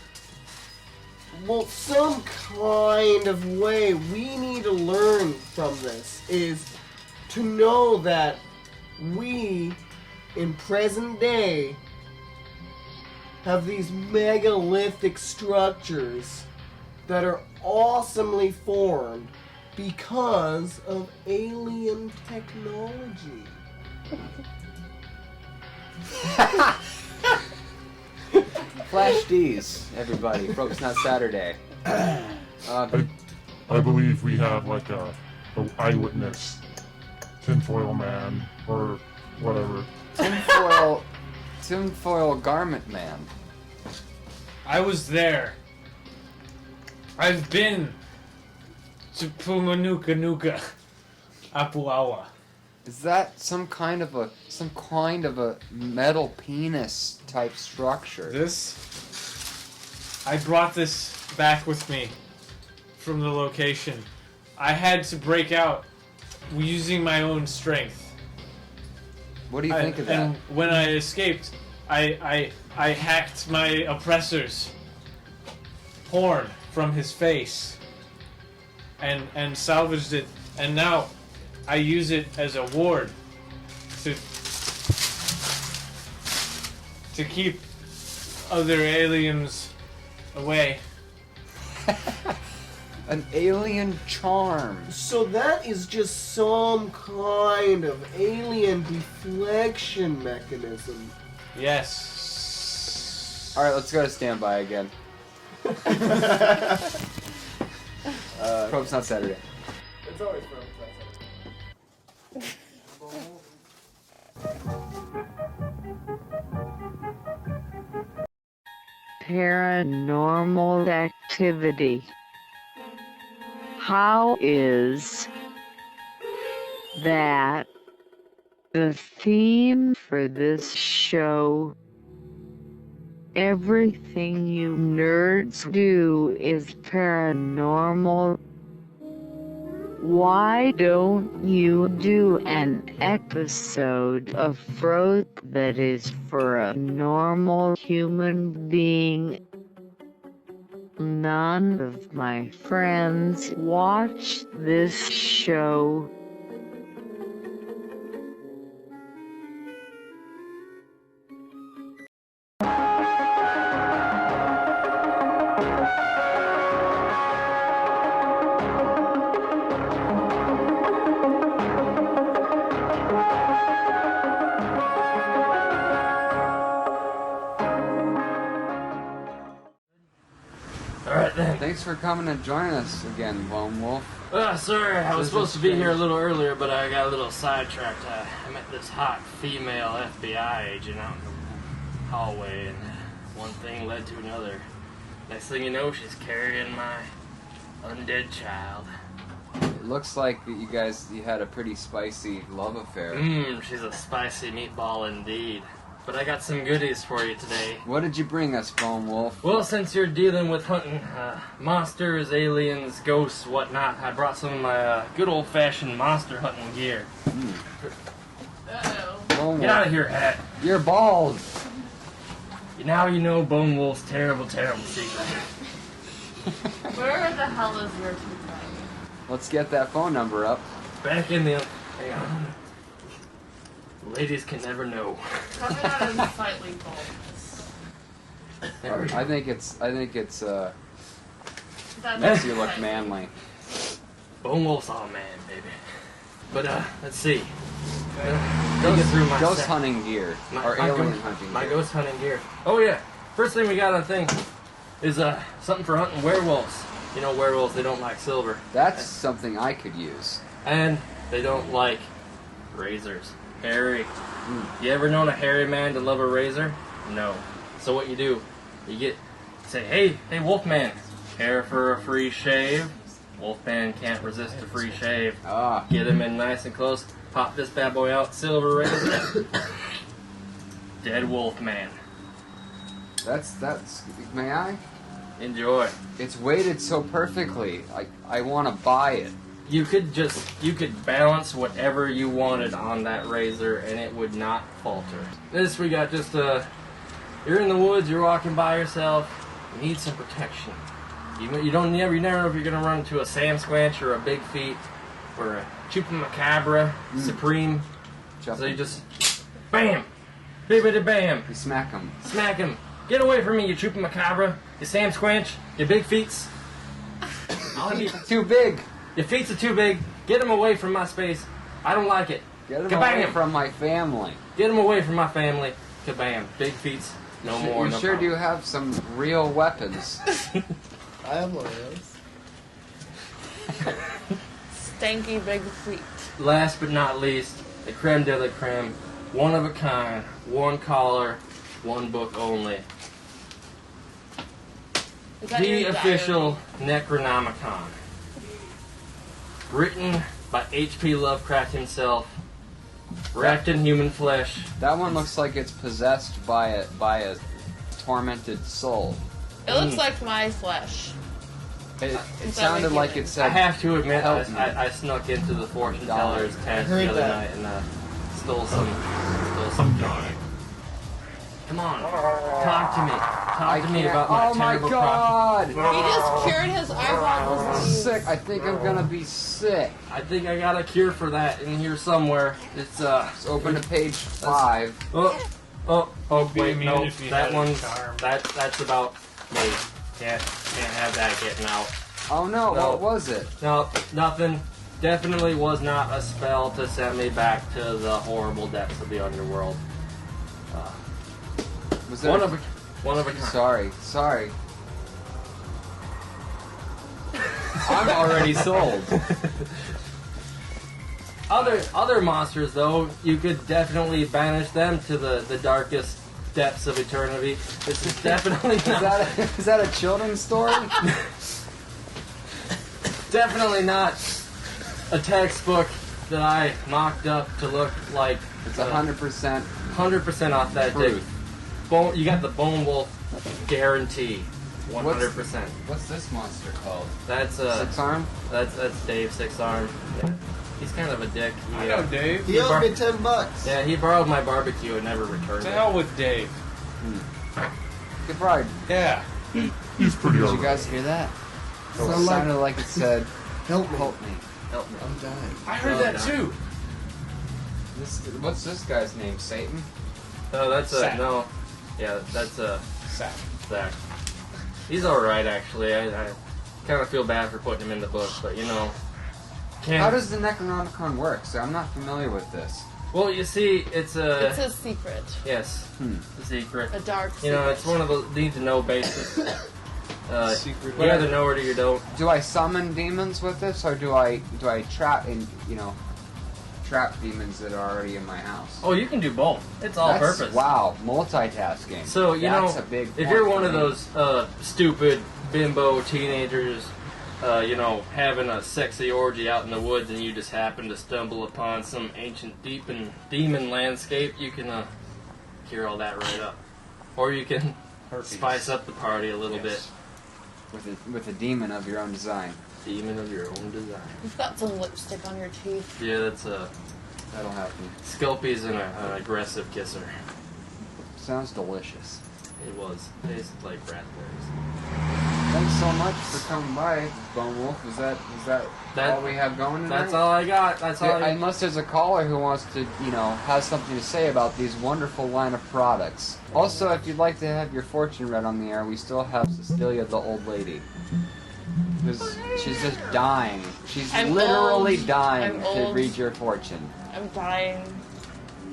some kind of way we need to learn from this is to know that we, in present day, have these megalithic structures that are awesomely formed because of alien technology. Flash D's, everybody. Frope's Not Saturday. I believe we have like a eyewitness, tinfoil man, or whatever. Tinfoil garment man. I was there. I've been Chupumanuka Nuka Apuawa. Is that some kind of a metal penis type structure? I brought this back with me from the location. I had to break out using my own strength. What do you think of that? And when I escaped, I hacked my oppressor's horn from his face and salvaged it, and now I use it as a ward to keep other aliens away. An alien charm. So that is just some kind of alien deflection mechanism. Yes. Alright, let's go to standby again. Frope's not Saturday. It's always Frope. Paranormal activity. How is that the theme for this show? Everything you nerds do is paranormal. Why don't you do an episode of Frope that is for a normal human being? None of my friends watch this show. Alright then. Thanks for coming and joining us again, Lone Wolf. Sorry, I was supposed to be here a little earlier, but I got a little sidetracked. I met this hot female FBI agent out in the hallway, and one thing led to another. Next thing you know, she's carrying my undead child. It looks like that you had a pretty spicy love affair. She's a spicy meatball indeed. But I got some goodies for you today. What did you bring us, Lone Wolf? Well, since you're dealing with hunting monsters, aliens, ghosts, whatnot, I brought some of my good old-fashioned monster hunting gear. Uh-oh. Get out of here, Hat. You're bald. Now you know Bone Wolf's terrible, terrible secret. Where the hell is your toothbrush? Let's get that phone number up. Back in the... Hang on. Ladies can never know. Probably not as slightly bald. I think it's makes you look manly. Bone Wolf's all man, baby. But let's see. Go get through my ghost set. hunting gear or alien hunting gear. My ghost hunting gear. Oh yeah. First thing we got on thing is something for hunting werewolves. You know, werewolves, they don't like silver. That's something I could use. And they don't like razors. Hairy. You ever known a hairy man to love a razor? No. So what you do, you say, hey Wolfman, care for a free shave? Wolfman can't resist a free shave. Get him in nice and close, pop this bad boy out, silver razor. Dead Wolfman. That's, may I? Enjoy. It's weighted so perfectly. I want to buy it. You could balance whatever you wanted on that razor and it would not falter. This we got just you're in the woods, you're walking by yourself, you need some protection. You never know if you're gonna run into a Sam Squanch or a Big Feet or a Chupacabra Supreme. So you just bam! Bibbidi bam! You smack them. Smack him. Get away from me, you Chupacabra, you Sam Squanch, you Big Feets. Too big. Your feet are too big. Get them away from my space. I don't like it. Get them away from my family. Get them away from my family. Kabam. Big feet. No more. You sure do have some real weapons. I have one of those. Stanky big feet. Last but not least, the creme de la creme. One of a kind. One collar. One book only. Is that The your official Necronomicon. Written by H.P. Lovecraft himself. Wrapped in human flesh. That one looks like it's possessed by a tormented soul. It looks like my flesh. It sounded like it said. I have to admit, "Help me." I snuck into the fortune teller's tent heard the other that. night and stole some. Come on, talk to me. Talk to me about my terrible God! He just cured his eyeball I'm disease. sick. I think I'm gonna be sick. I think I got a cure for that in here somewhere. It's Let's open to page 5. Oh, Be wait, immune no, if you that had a one's charm. that's about me. Can't have that getting out. Oh no, No. what was it? No, nothing. Definitely was not a spell to send me back to the horrible depths of the underworld. Was there One of a kind. Sorry. I'm already sold. Other monsters, though, you could definitely banish them to the darkest depths of eternity. This is definitely not. Is that a children's story? Definitely not a textbook that I mocked up to look like. It's 100%. 100% authentic. Truth. You got the Bone Wolf guarantee. 100%. What's this monster called? That's Six Arm? That's Dave Six Arm. Yeah. He's kind of a dick. I know Dave. He owes me $10. Yeah, he borrowed my barbecue and never returned To it. hell with Dave. Good ride. Yeah. He's pretty Did you alright. guys hear that? It Sound sounded like it said, Help me. "Help me." Help me. I'm dying. I heard No, that no. too. What's this guy's name? Satan? No, that's Zach. no. Yeah, that's Zach. Zach. He's alright, actually. I kind of feel bad for putting him in the book, but you know. How does the Necronomicon work? So I'm not familiar with this. Well, you see, it's a. It's a secret. Yes. A secret. A dark secret. You know, it's one of the need to know basis. Secret. You either know it or you don't. Do I summon demons with this, or do I trap demons that are already in my house? Oh, you can do both. It's all purpose. Wow, multitasking. So That's know, a big if point you're for one of me. those stupid bimbo teenagers, having a sexy orgy out in the woods, and you just happen to stumble upon some ancient demon landscape, you can cure all that right up, or you can spice up the party a little bit. With a demon of your own design. Demon of your own design. You've got some lipstick on your teeth. Yeah, that's That'll happen. Sculpey's an aggressive kisser. Sounds delicious. It was. Tasted like raspberries. Thanks so much for coming by, Bone Wolf. Is that all we have going tonight? That's all I got. That's all. Unless there's a caller who wants to, has something to say about these wonderful line of products. Also, if you'd like to have your fortune read on the air, we still have Cecilia, the old lady. She's just dying. She's I'm literally old. dying I'm to old. read your fortune. I'm dying.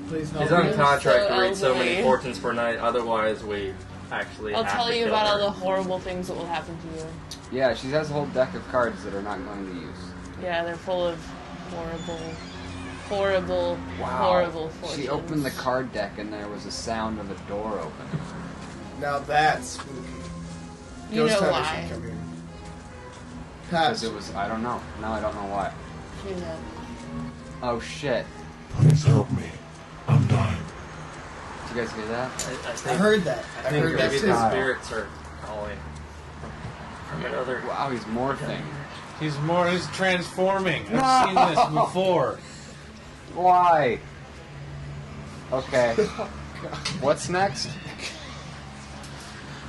Please help He's me. on contract to read so elderly. many fortunes per night. Otherwise, we actually. I'll have tell to you kill about her. all the horrible things that will happen to you. Yeah, she has a whole deck of cards that are not going to use. Yeah, they're full of horrible fortunes. She opened the card deck and there was a sound of a door opening. Now that's spooky. You Ghost know Hunter why. should come here. Because it was, I don't know. Now I don't know why. You know. Oh shit. Please help me. I'm dying. Did you guys hear that? I heard that. I think heard that maybe too. the spirits are calling from another. Wow, he's morphing. He's transforming. I've seen this before. Why? Okay. What's next?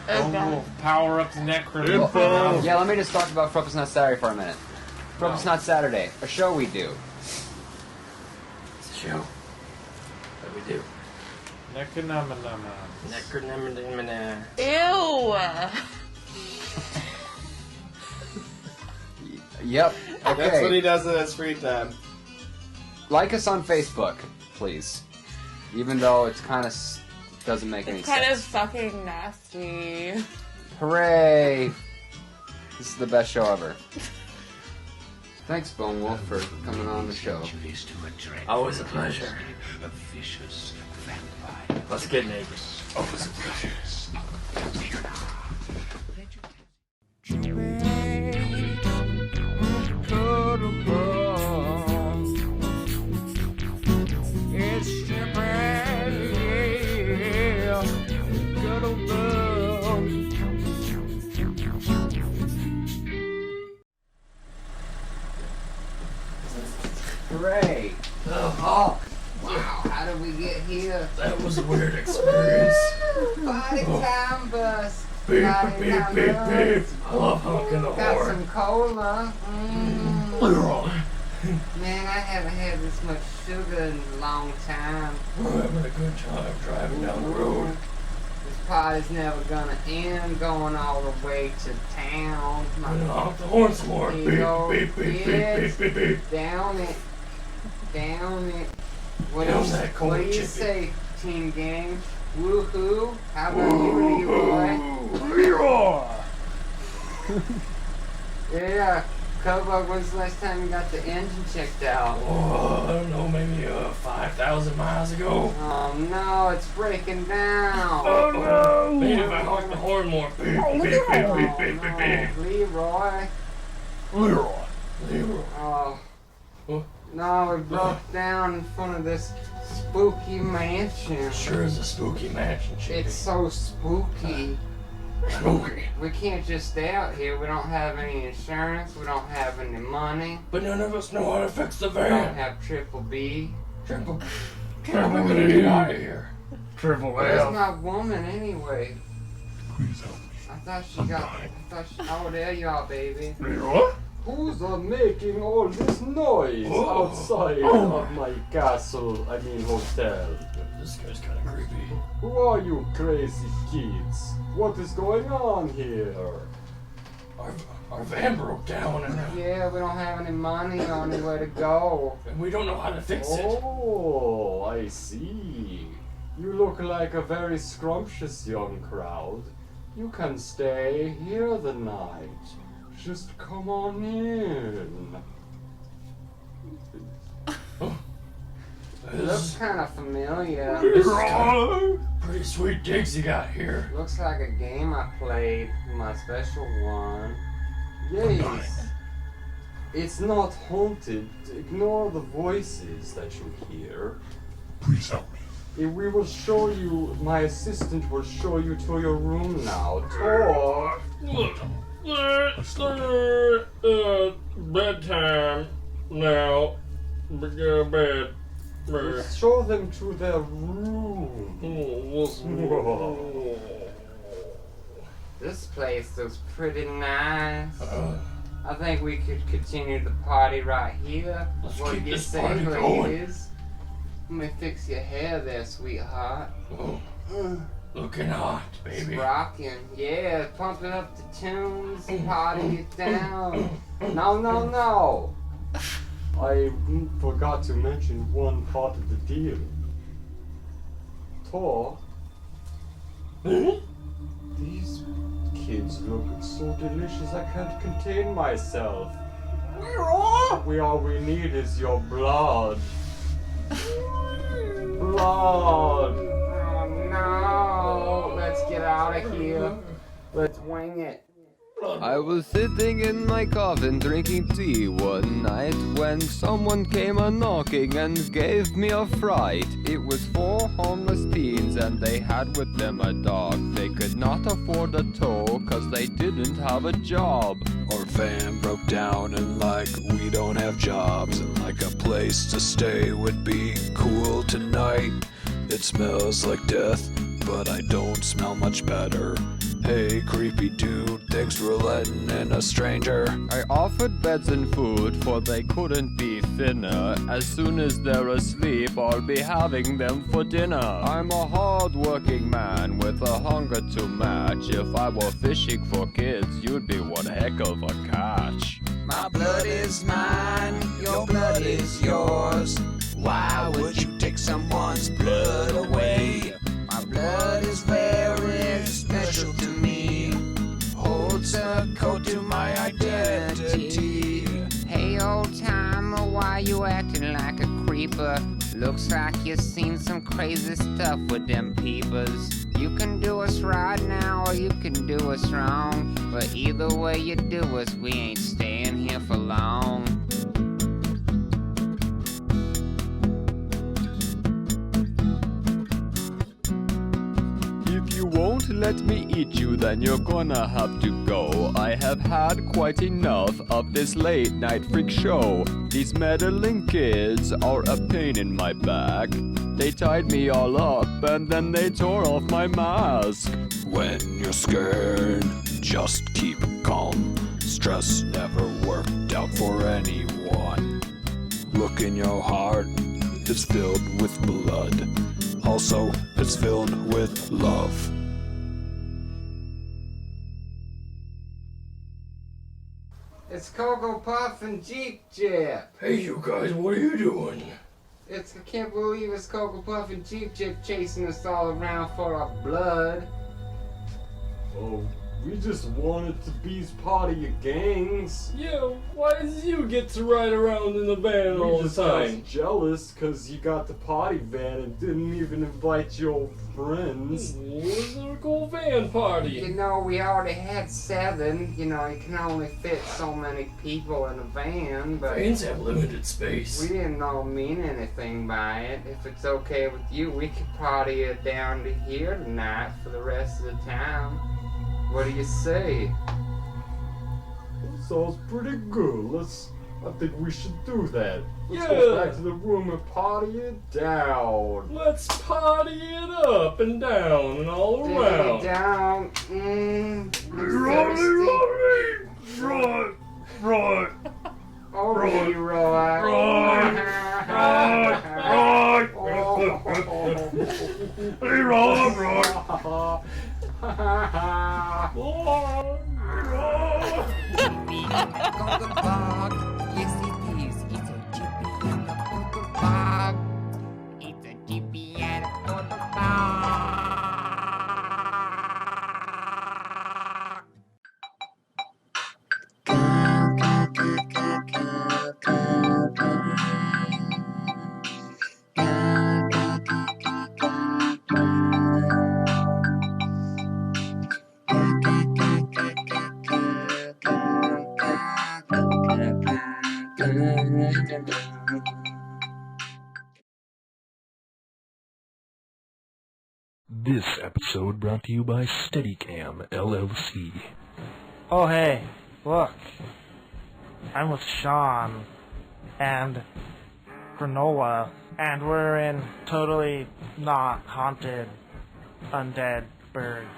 Bone Wolf, power up the Necronomicon. Yeah, let me just talk about Frope Not Saturday for a minute. Frope Not Saturday, a show we do. It's a show that we do. Necronomicon. Necronomicon. Ew. Yep. Okay. That's what he does in his free time. Like us on Facebook, please. Even though it's kind of doesn't make any It's kind of sense. fucking nasty. Hooray! This is the best show ever. Thanks, Bone Wolf, for coming on the show. Always a pleasure. Let's get naked. Always a pleasure. Incredible. Great. Oh, wow. How did we get here? That was a weird experience. Party time bus. Beep, Party beep, time beep, bus. beep. I love honking the Got horn. some cola. Leroy. Man, I haven't had this much sugar in a long time. We're having a good time driving down the road. This party's never gonna end going all the way to town. I'm gonna honk the horn some more. Here Beep, you go, beep, beep, beep, kids. beep, beep, beep. Down it. Down it. What Down do you, that cold what do you chippy. say, team game? Woohoo! How about you, Leroy? Leroy! Yeah, Kobo, when's the last time you got the engine checked out? Oh, I don't know, maybe 5,000 miles ago. Oh no, it's breaking down. Oh no! Maybe if I honk the horn more. Beep, beep, beep, beep, beep, beep, beep. Leroy. Leroy. Leroy. Oh. Huh? No, we broke down in front of this spooky mansion. Sure is a spooky mansion, Chippy. It's so spooky. Spooky. We can't just stay out here. We don't have any insurance. We don't have any money. But none of us know how to fix the We don't van. have triple B. Triple. How are we gonna get out of here? Triple Where's L. my woman anyway? Please help me. I thought she got. Oh, there you are, baby. Leroy? Who's making all this noise outside of my castle, I mean hotel? This guy's kind of creepy. Who are you crazy kids? What is going on here? Our van broke down and Yeah, we don't have any money or anywhere to go. we don't know how to fix it. Oh, I see. You look like a very scrumptious young crowd. You can stay here the night. Just come on in. Looks kind of familiar. This is pretty sweet digs you got here. Looks like a game I played, my special one. Yes. It's not haunted. Ignore the voices that you hear. Please help me. We will show you, my assistant will show you to your room now. Or Bedtime now. Go to bed. show them to their room. This place looks pretty nice. I think we could continue the party right here. Let's What do keep you this say, party going. ladies? Let me fix your hair there, sweetheart. Looking hot, It's baby. rocking. Yeah, pumping up the tunes, party it down. No, no, no. I forgot to mention one part of the deal. Thor, these kids look so delicious I can't contain myself. All we need is your blood. Blood. Oh no. Let's get out of here. Let's wing it. I was sitting in my coffin drinking tea one night when someone came a-knocking and gave me a fright. It was 4 homeless teens and they had with them a dog. They could not afford a tow cause they didn't have a job. Our van broke down and like we don't have jobs and like a place to stay would be cool tonight. It smells like death, but I don't smell much better. Hey, creepy dude, thanks for letting in a stranger. I offered beds and food for they couldn't be thinner. As soon as they're asleep, I'll be having them for dinner. I'm a hard-working man with a hunger to match. If I were fishing for kids, you'd be one heck of a catch. My blood is mine, your blood is yours. Why would you take someone's blood away? My blood is very special to me. Holds a code to my identity. Hey, old timer, why you acting like a creeper? Looks like you seen some crazy stuff with them peepers. You can do us right now or you can do us wrong. But either way you do us, we ain't staying here for long. If you won't let me eat you, then you're gonna have to go. I have had quite enough of this late night freak show. These meddling kids are a pain in my back. They tied me all up and then they tore off my mask. When you're scared, just keep calm. Stress never worked out for anyone. Look in your heart, it's filled with blood. Also, it's filled with love. It's Cocoa Puff and Jeep Jip. Hey, you guys, what are you doing? I can't believe it's Cocoa Puff and Jeep Jip chasing us all around for our blood. Oh, we just wanted to be part of your gangs. Yeah, why does you get to ride around in the van all the time? We just got jealous because you got the party van and didn't even invite your friends. What's a cool van party? You know, we already had 7. You know, you can only fit so many people in a van, but... Vans have limited space. We didn't all mean anything by it. If it's okay with you, we could party it down to here tonight for the rest of the time. What do you say? That sounds pretty good. I think we should do that. Let's Yeah. go back to the room and party it down. Let's party it up and down and all around. Down. Right. Oh, Leroy. Yes, it is. It's a chippy and a purple bog. It's a chippy and a purple This episode brought to you by Steadicam LLC. Oh hey, look. I'm with Sean and Granola, and we're in totally not haunted undead birds.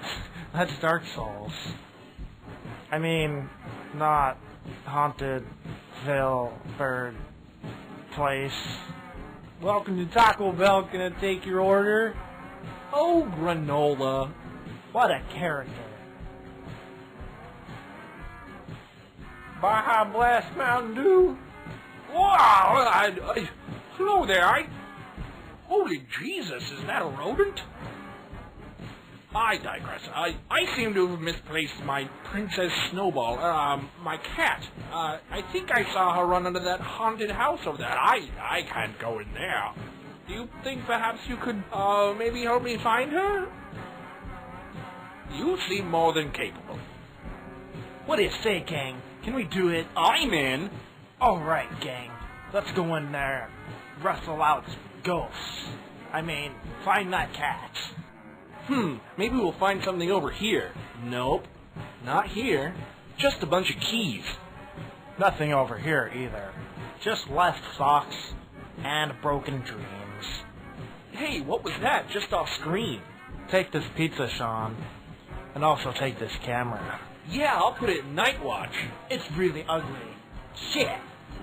That's Dark Souls. I mean, not haunted Ville bird place. Welcome to Taco Bell. Can I take your order? Oh, Granola. What a character. Baja Blast Mountain Dew. Wow! Hello there. Holy Jesus, is that a rodent? I digress. I seem to have misplaced my Princess Snowball, my cat. I think I saw her run into that haunted house over there. I can't go in there. Do you think perhaps you could, maybe help me find her? You seem more than capable. What do you say, gang? Can we do it? I'm in. Alright, gang. Let's go in there, wrestle out some ghosts. I mean, find that cat. Maybe we'll find something over here. Nope, not here. Just a bunch of keys. Nothing over here either. Just left socks and broken dreams. Hey, what was that just off screen? Take this pizza, Sean. And also take this camera. Yeah, I'll put it in night watch. It's really ugly. Shit!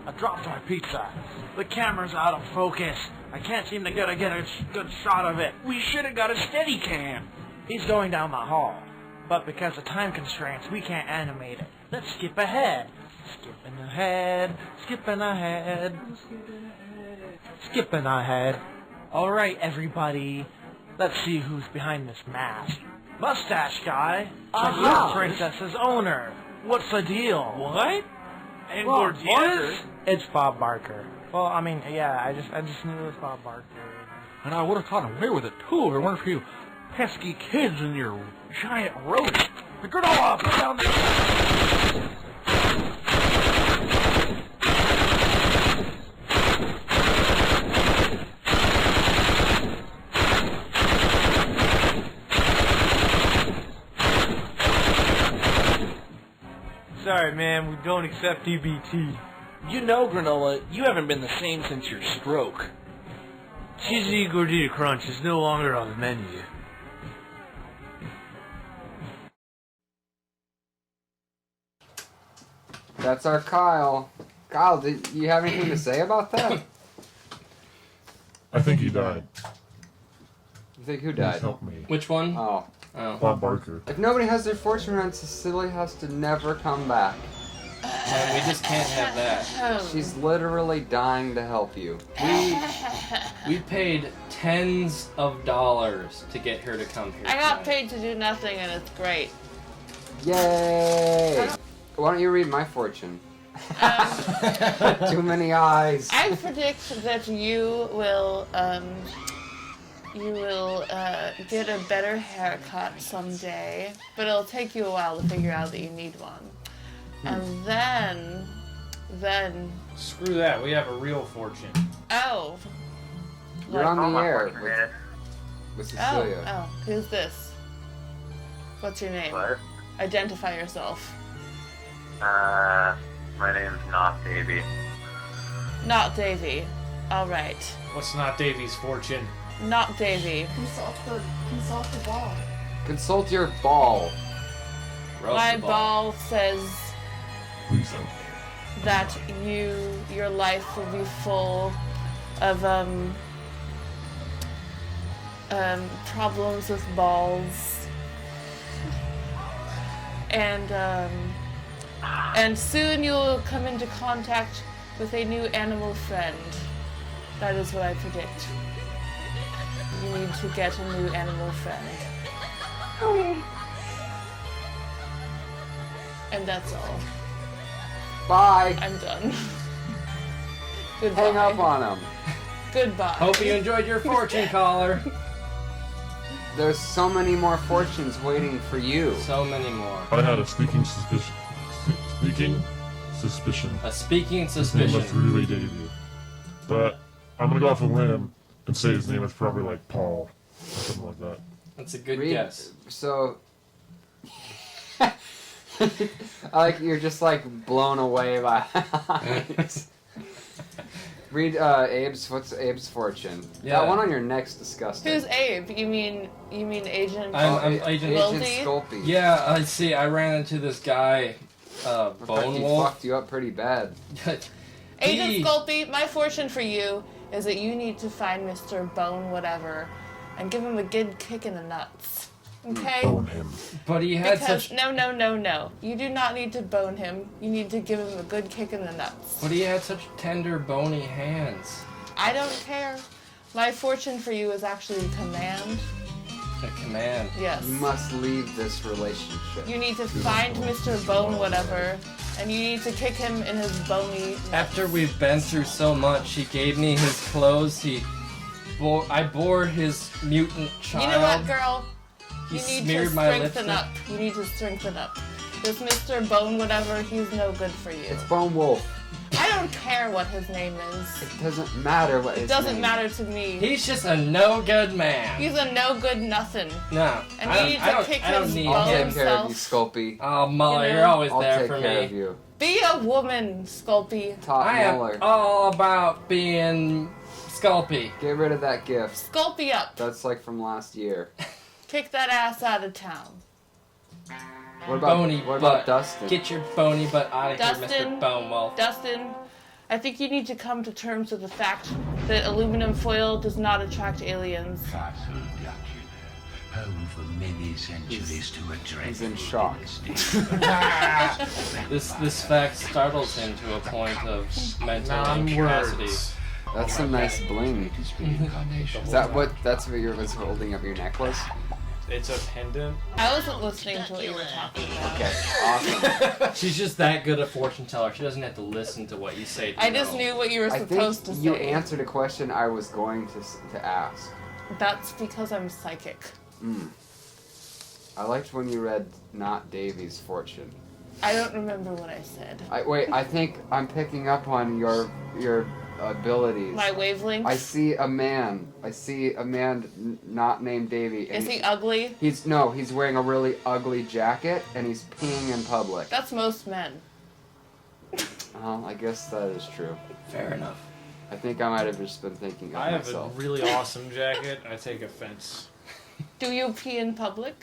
I dropped my pizza. The camera's out of focus. I can't seem to get a good shot of it. We should have got a steady cam. He's going down the hall. But because of time constraints, we can't animate it. Let's skip ahead. Skipping ahead. Skipping ahead. Skipping ahead. Alright, everybody. Let's see who's behind this mask. Mustache guy. Aha! The princess's owner. What's the deal? What? And Well, we're Barker? It's Bob Barker. Well, I mean, yeah, I just knew it was Bob Barker. And I would have gotten away with it too if it weren't for you pesky kids and your giant rodent. The granola, put down there. man, we don't accept EBT. You know, Granola, you haven't been the same since your stroke. Cheesy Gordita Crunch is no longer on the menu. That's our Kyle. Kyle, did you have anything to say about that? I think he died. You think who Please died? help me. Which one? Oh. Bob Barker. If nobody has their fortune run, Cecilia has to never come back. And we just can't have that. She's literally dying to help you. We paid tens of dollars to get her to come here. I got paid to do nothing, and it's great. Yay! Why don't you read my fortune? Too many eyes. I predict that you will get a better haircut someday, but it'll take you a while to figure out that you need one. And then Screw that. We have a real fortune. oh, You're on the air with Cecilia. oh, who's this? What's your name? What? Identify yourself. My name's Not Davy. Not Davy. All right. What's Not Davy's fortune? Not Davy. Consult the ball. Consult your ball. My ball says Please help me. that your life will be full of problems with balls, and soon you'll come into contact with a new animal friend. That is what I predict. You need to get a new animal friend. And that's all. Bye. I'm done. Goodbye. Hang up on him. Goodbye. Hope you enjoyed your fortune caller. There's so many more fortunes waiting for you. So many more. I had a speaking suspicion. A speaking His name suspicion. was really Davy. But I'm gonna go off a limb and say his name is probably like Paul or something like that. That's a good Read- guess. So, you're just like blown away by. Read Abe's. What's Abe's fortune? Yeah. That one on your neck's disgusting. Who's Abe? You mean Agent? I'm Agent Wilty? Sculpey. Yeah, I see. I ran into this guy, Bone He Wolf. fucked you up pretty bad. Agent Sculpey, my fortune for you is that you need to find Mr. Bone whatever and give him a good kick in the nuts. Okay? Bone him. But he had Because such. no. You do not need to bone him. You need to give him a good kick in the nuts. But he had such tender, bony hands. I don't care. My fortune for you is actually command. A command. Yes. You must leave this relationship. You need to find Mr. Bone whatever, and you need to kick him in his bony nuts. After we've been through so much, he gave me his clothes. I bore his mutant child. You know what, girl? He You need to smeared my strengthen up. You need to strengthen up. This Mr. Bone whatever, he's no good for you. It's Bone Wolf. I don't care what his name is. It doesn't matter what It his doesn't name matter to me. He's just a no good man. He's a no good nothing. No. And you need to kick his need bone I'll take care of you, self. Sculpey. Oh, Muller, You know? you're always I'll there take for care me. of you. Be a woman, Sculpey. Top I am Muller. all about being Sculpey. Get rid of that gift. Sculpey up. That's like from last year. Kick that ass out of town. What about Bony what butt. about Dustin? Get your bony butt out of here, Dustin. Mr. Bone Wolf. Dustin, I think you need to come to terms with the fact that aluminum foil does not attract aliens. Home for many centuries to a dreadful He's in shock. This fact startles him to a point of mental incapacity. Non-words. That's some nice bling. Is that what? That's what was holding up your necklace? It's a pendant. I wasn't listening to what you were talking about. Okay, awesome. She's just that good a fortune teller. She doesn't have to listen to what you say. To I just know. knew what you were I supposed to think say. you answered a question I was going to ask. That's because I'm psychic. I liked when you read Not Davy's fortune. I don't remember what I said. I think I'm picking up on your abilities. My wavelength? I see a man not named Davy. and Is he ugly? He's wearing a really ugly jacket and he's peeing in public. That's most men. I guess that is true. Fair enough. I think I might have just been thinking of I have myself. a really awesome jacket. I take offense. Do you pee in public?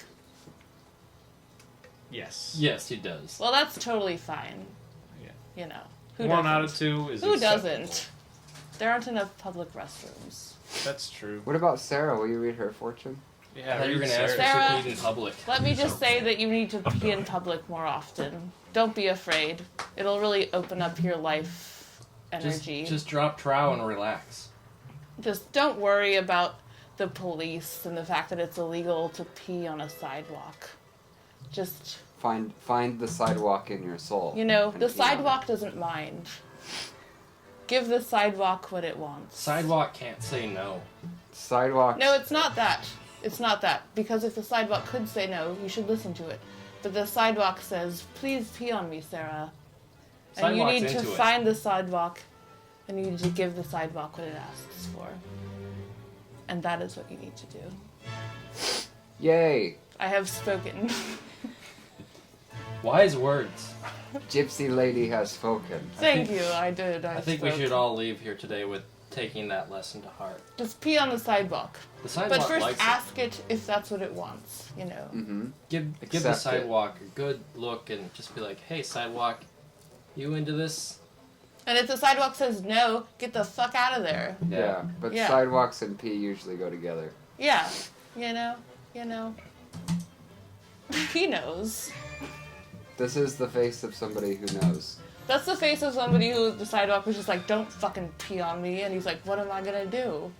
Yes. Yes, he does. Well, that's totally fine. Yeah. You know. Who One doesn't? out of two is Who acceptable. doesn't? There aren't enough public restrooms. That's true. What about Sarah? Will you read her fortune? Yeah, I thought you were read gonna ask Sarah. her to pee in public. Let me just say that you need to pee in public more often. Don't be afraid. It'll really open up your life energy. Just drop trow and relax. Just don't worry about the police and the fact that it's illegal to pee on a sidewalk. Just, Find the sidewalk in your soul. you know, and the pee on it. sidewalk doesn't mind. Give the sidewalk what it wants. Sidewalk can't say no. Sidewalk. No, it's not that. It's not that. Because if the sidewalk could say no, you should listen to it. But the sidewalk says, please pee on me, Sarah. And you Sidewalk's need to into it. find the sidewalk, and you need to give the sidewalk what it asks for. And that is what you need to do. Yay! I have spoken. Wise words. Gypsy lady has spoken. Thank you, I did. I think we should all leave here today with taking that lesson to heart. Just pee on the sidewalk. The sidewalk But first likes it. ask it if that's what it wants, you know. Mm-hmm. Give the Accept it. sidewalk a good look and just be like, hey, sidewalk, you into this? And if the sidewalk says no, get the fuck out of there. Yeah, but Yeah. sidewalks and pee usually go together. Yeah, you know. He knows. This is the face of somebody who knows. That's the face of somebody who the sidewalk was just like, don't fucking pee on me. And he's like, what am I gonna do?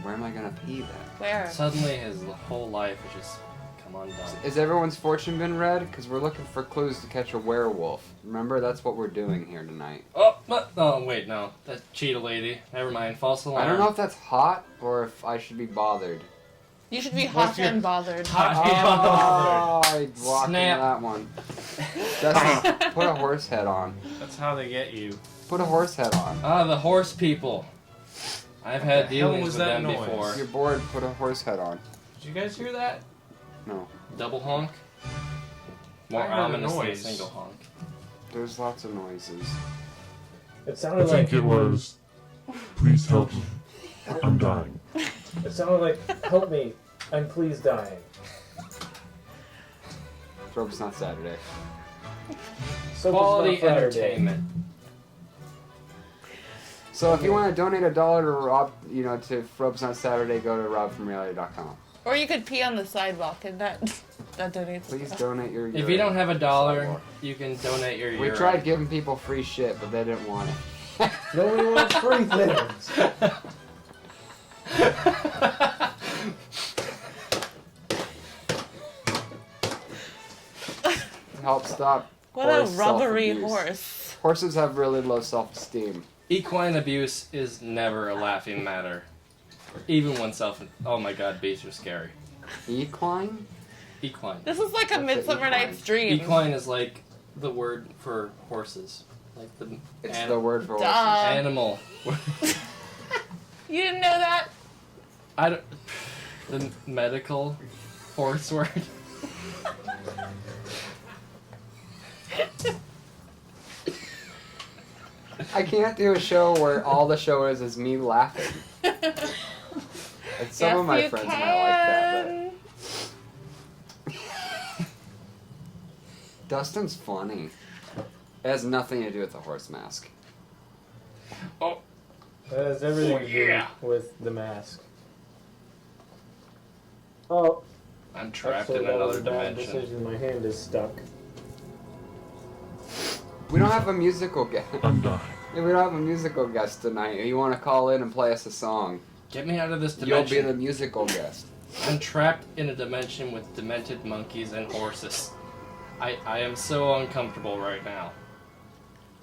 Where am I gonna pee then? Where? Suddenly his whole life is just come undone. Has everyone's fortune been read? Because we're looking for clues to catch a werewolf. Remember, that's what we're doing here tonight. Wait, no. That cheetah lady. Never mind. False alarm. I don't know if that's hot or if I should be bothered. You should be hot and bothered. I'd walk into Snap. that one. Justin, put a horse head on. That's how they get you. Put a horse head on. Ah, the horse people. I've had the hell dealings was with that them noise? before. If you're bored, put a horse head on. Did you guys hear that? No. Double honk? More I heard a ominous than a noise. single honk. There's lots of noises. It I sounded think like it was, please help me. I'm dying. it sounded like help me, I'm please dying. Frope's not Saturday. So Quality it's not Friday. entertainment. So if you want to donate $1 to Rob, to Frope's not Saturday, go to robfromreality.com. Or you could pee on the sidewalk and that donates. Please donate your If you don't have $1, sidewalk. you can donate your We urine. tried giving people free shit, but they didn't want it. Nobody wants free things. Help stop. What a horse rubbery self-abuse. horse. Horses have really low self-esteem. Equine abuse is never a laughing matter. Even when oh my god, beasts are scary. Equine? Equine. This is like a What's a Midsummer equine? Night's Dream. Equine is like the word for horses. Like the It's the word for Duh. horses. animal. You didn't know that? I don't. The medical horse word. I can't do a show where all the show is me laughing. And some Yes, of my you friends might like that, can. but Dustin's funny. It has nothing to do with the horse mask. Oh. That has everything to do with the mask. Oh. I'm trapped Actually, in that was another a bad dimension. decision. My hand is stuck. We don't have a musical guest. I'm dying. We don't have a musical guest tonight. You want to call in and play us a song? Get me out of this You'll dimension. be the musical guest. I'm trapped in a dimension with demented monkeys and horses. I am so uncomfortable right now.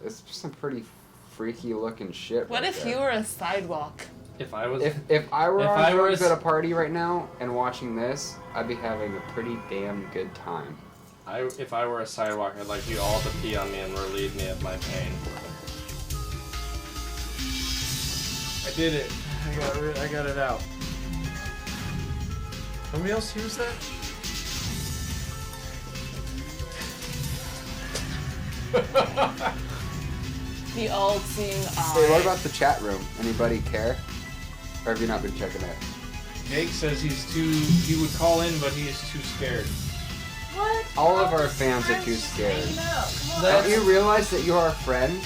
It's some pretty freaky looking shit. What right if there. you were a sidewalk? If I was If I were if on I were drugs a s- at a party right now and watching this, I'd be having a pretty damn good time. if I were a sidewalk, I'd like you all to pee on me and relieve me of my pain. I did it. I got it out. Nobody else hears that? The all-seeing eye. Hey, what about the chat room? Anybody care? Or have you not been checking it? Jake says he would call in, but he is too scared. What? All of our fans are too scared. Don't you realize that you are a friend?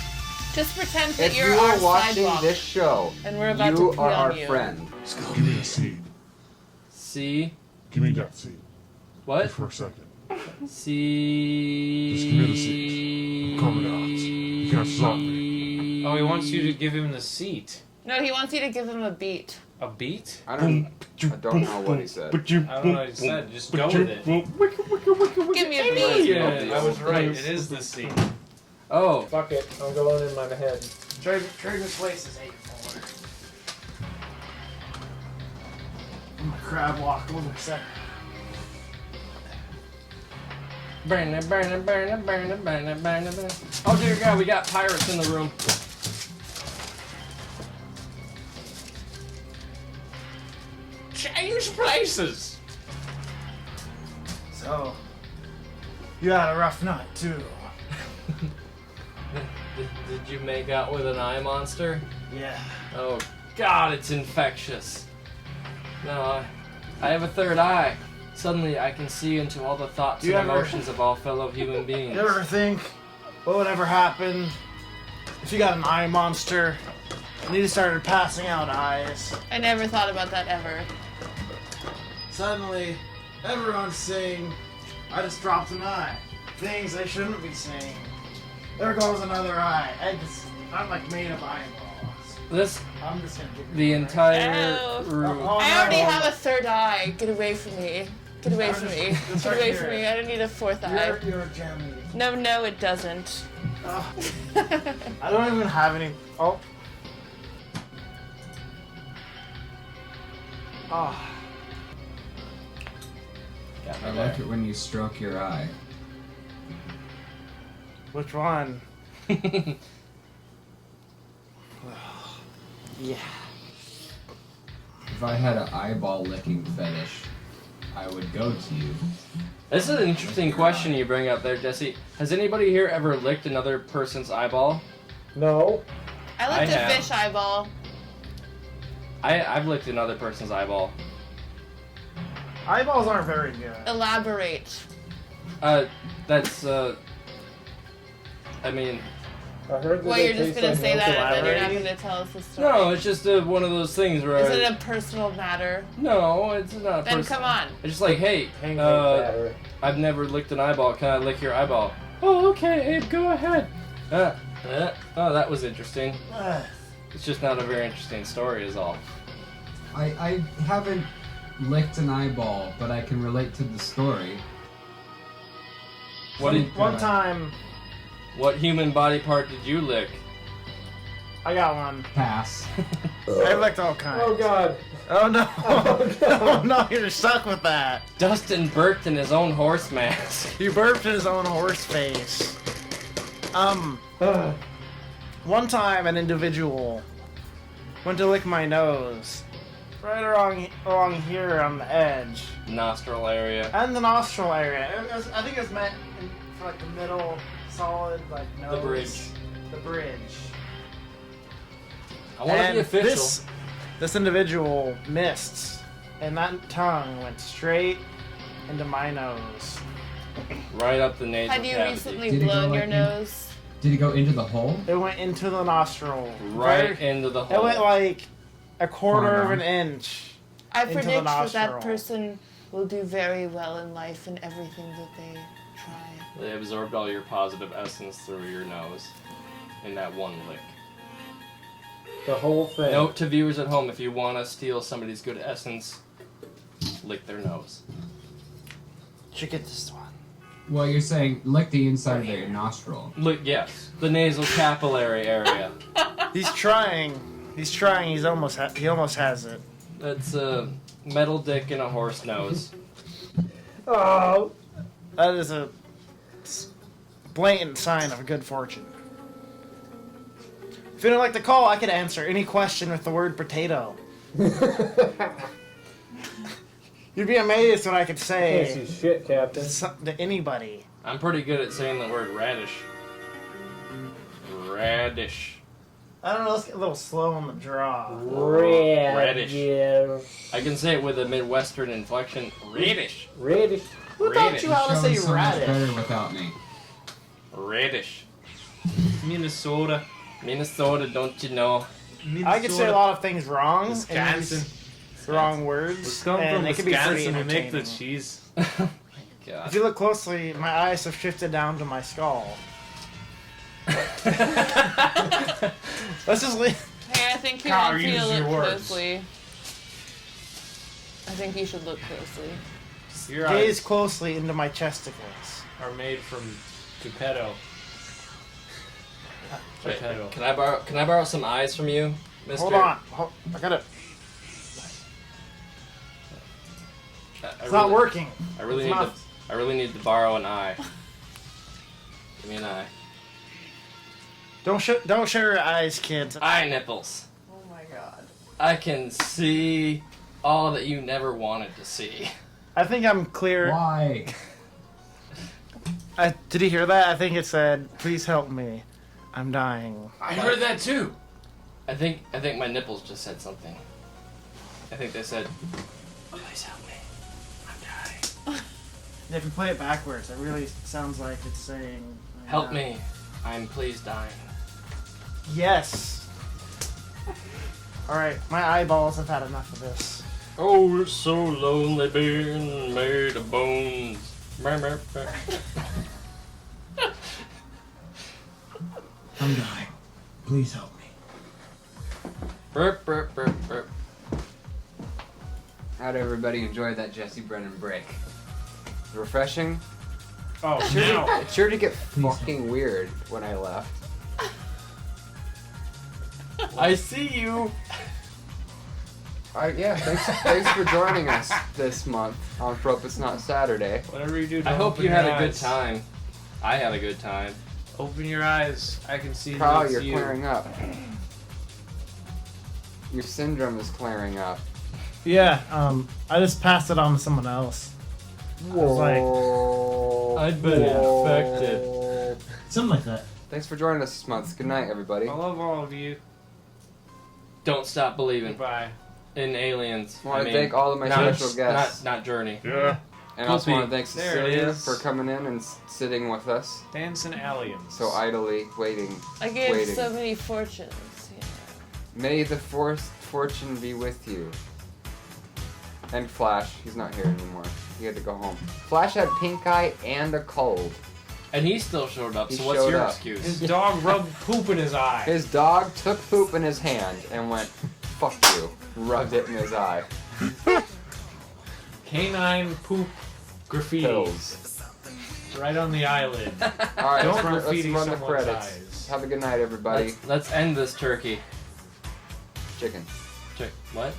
Just pretend that If you're you our are watching sidewalk. this show, And we're about you to pee are on our you. friend. Give me a seat. C. Give me that seat. What? For a second. C. Just give me the seat. Calm it out. You can't stop me. Oh, he wants you to give him the seat. No, he wants you to give him a beat. A beat? I don't know what he said. I don't know what he said. Just go with it. Give me a beat. Yeah, I was right. It is the seat. Oh. Fuck it. I'm going in my head. Trader's place is 8-4. I'm gonna crab walk over a second. Burn. Oh dear God, we got pirates in the room. Change places. So, you had a rough night too. Did you make out with an eye monster? Yeah. Oh God, it's infectious. No, I have a third eye. Suddenly I can see into all the thoughts You and ever- emotions of all fellow human beings. You ever think what would ever happen if you got an eye monster and you started passing out eyes? I never thought about that ever. Suddenly, everyone's saying, I just dropped an eye. Things they shouldn't be saying. There goes another eye. I'm like made of eyeballs. This, I'm just gonna get the entire Ow. room. I already have a third eye. Get away from me. Get away from me. It's Get right away here. from me. I don't need a fourth eye. You're a gem. No, it doesn't. I don't even have any. Oh. Oh. I like it when you stroke your eye. Which one? Yeah. If I had an eyeball licking fetish, I would go to you. This is an interesting question you bring up there, Jesse. Has anybody here ever licked another person's eyeball? No. I licked a have. fish eyeball. I've licked another person's eyeball. Eyeballs aren't very good. Elaborate. That's I mean, I heard Well, you're just gonna say that and then you're not gonna tell us the story. no, it's just one of those things where Is it a personal matter? no, it's not. Then come on. It's just like, hey, matter. I've never licked an eyeball. Can I lick your eyeball? Oh, okay, Abe, go ahead. Oh, that was interesting. It's just not a very interesting story, is all. I haven't licked an eyeball, but I can relate to the story. One time, What human body part did you lick? I got one. Pass. I licked all kinds. Oh God. Oh no! Oh no! You're stuck with that. Dustin burped in his own horse mask. He burped in his own horse face. One time an individual went to lick my nose, right along here on the edge, Nostril area. and the nostril area. I think it was meant for like the middle, solid like nose. The bridge. The bridge. I want to be official. This individual missed, and that tongue went straight into my nose. Right up the nasal Had you cavity. recently Did it go blown like your in- nose? Did it go into the hole? It went into the nostril. Right into the hole. It went like a quarter Far of an down. inch. I into the predict that that nostril. person will do very well in life in everything that they try. They absorbed all your positive essence through your nose in that one lick. The whole thing. Note to viewers at home, if you want to steal somebody's good essence, lick their nose. Should get this one. Well, you're saying lick the inside of their nostril. Lick, yes. The nasal capillary area. He's trying. He almost has it. That's a metal dick and a horse nose. Oh, that is a blatant sign of good fortune. If you don't like the call, I could answer any question with the word potato. You'd be amazed what I could say Can't see shit, Captain. to anybody. I'm pretty good at saying the word radish. Radish. I don't know, let's get a little slow on the draw. Radish. Yeah. I can say it with a Midwestern inflection. Radish. Radish. Who taught you how to say radish? better without me. Radish. Minnesota. Minnesota, don't you know? I could say a lot of things wrong. Wisconsin. The wrong words. We come and from it can be pretty Wisconsin. We make the entertaining. cheese. God. If you look closely, my eyes have shifted down to my skull. Let's just leave. Hey, I think you Kyle, want to use look your words. closely. I think you should look closely. Your Gaze eyes closely into my chesticles. are made from Geppetto. Wait, Geppetto. can I borrow some eyes from you, Mister? Hold on. I got it. It's not working. I really It's need not- to. I really need to borrow an eye. Give me an eye. Don't show your eyes, kids. Eye nipples. Oh my god. I can see all that you never wanted to see. I think I'm clear. Why? Did you hear that? I think it said, "Please help me. I'm dying." I heard that too. I think my nipples just said something. I think they said, "Please help me. I'm dying." If you play it backwards, it really sounds like it's saying, Help me. I'm please dying. Yes. Alright, my eyeballs have had enough of this. Oh, it's so lonely being made of bones. Brr, brr, brr. I'm dying. Please help me. Burp, burp, burp, burp. How'd everybody enjoy that Jesse Brennan break? Refreshing? Oh, It sure did get fucking weird when I left. I see you. Yeah, thanks for joining us this month on Frope. It's Not Saturday. Whatever you do, I don't hope open you had your a good eyes. time. I had a good time. Open your eyes. I can see Kyle, it's you're you. clearing up. Your syndrome is clearing up. Yeah, I just passed it on to someone else. I was like, I'd been infected. something like that. Thanks for joining us this month. Good night, everybody. I love all of you. Don't stop believing Goodbye. in aliens. I want to thank all of my special guests. Not Journey. Yeah. And I also want to thank There it Cecilia is. for coming in and sitting with us. Dancing aliens. So idly waiting. I gave waiting. so many fortunes. You know. May the fortune be with you. And Flash, he's not here anymore. He had to go home. Flash had pink eye and a cold. And he still showed up, He so what's showed your up. excuse? His dog rubbed poop in his eye. His dog took poop in his hand and went, fuck you. Rubbed it in his eye. Canine poop graffiti. Pills. Right on the eyelid. Alright, Don't let's run graffiti the someone's credits. eyes. Have a good night, everybody. Let's end this turkey. Chicken. What?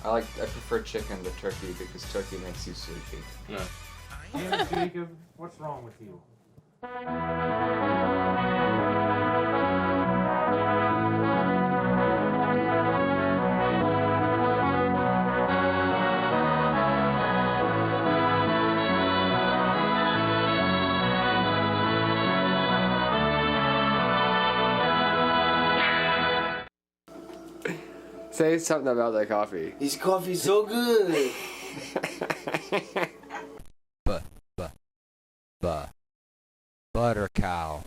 I prefer chicken to turkey because turkey makes you sleepy. No. Damn, Jacob, what's wrong with you? Say something about that coffee. This coffee's so good. Butter cow.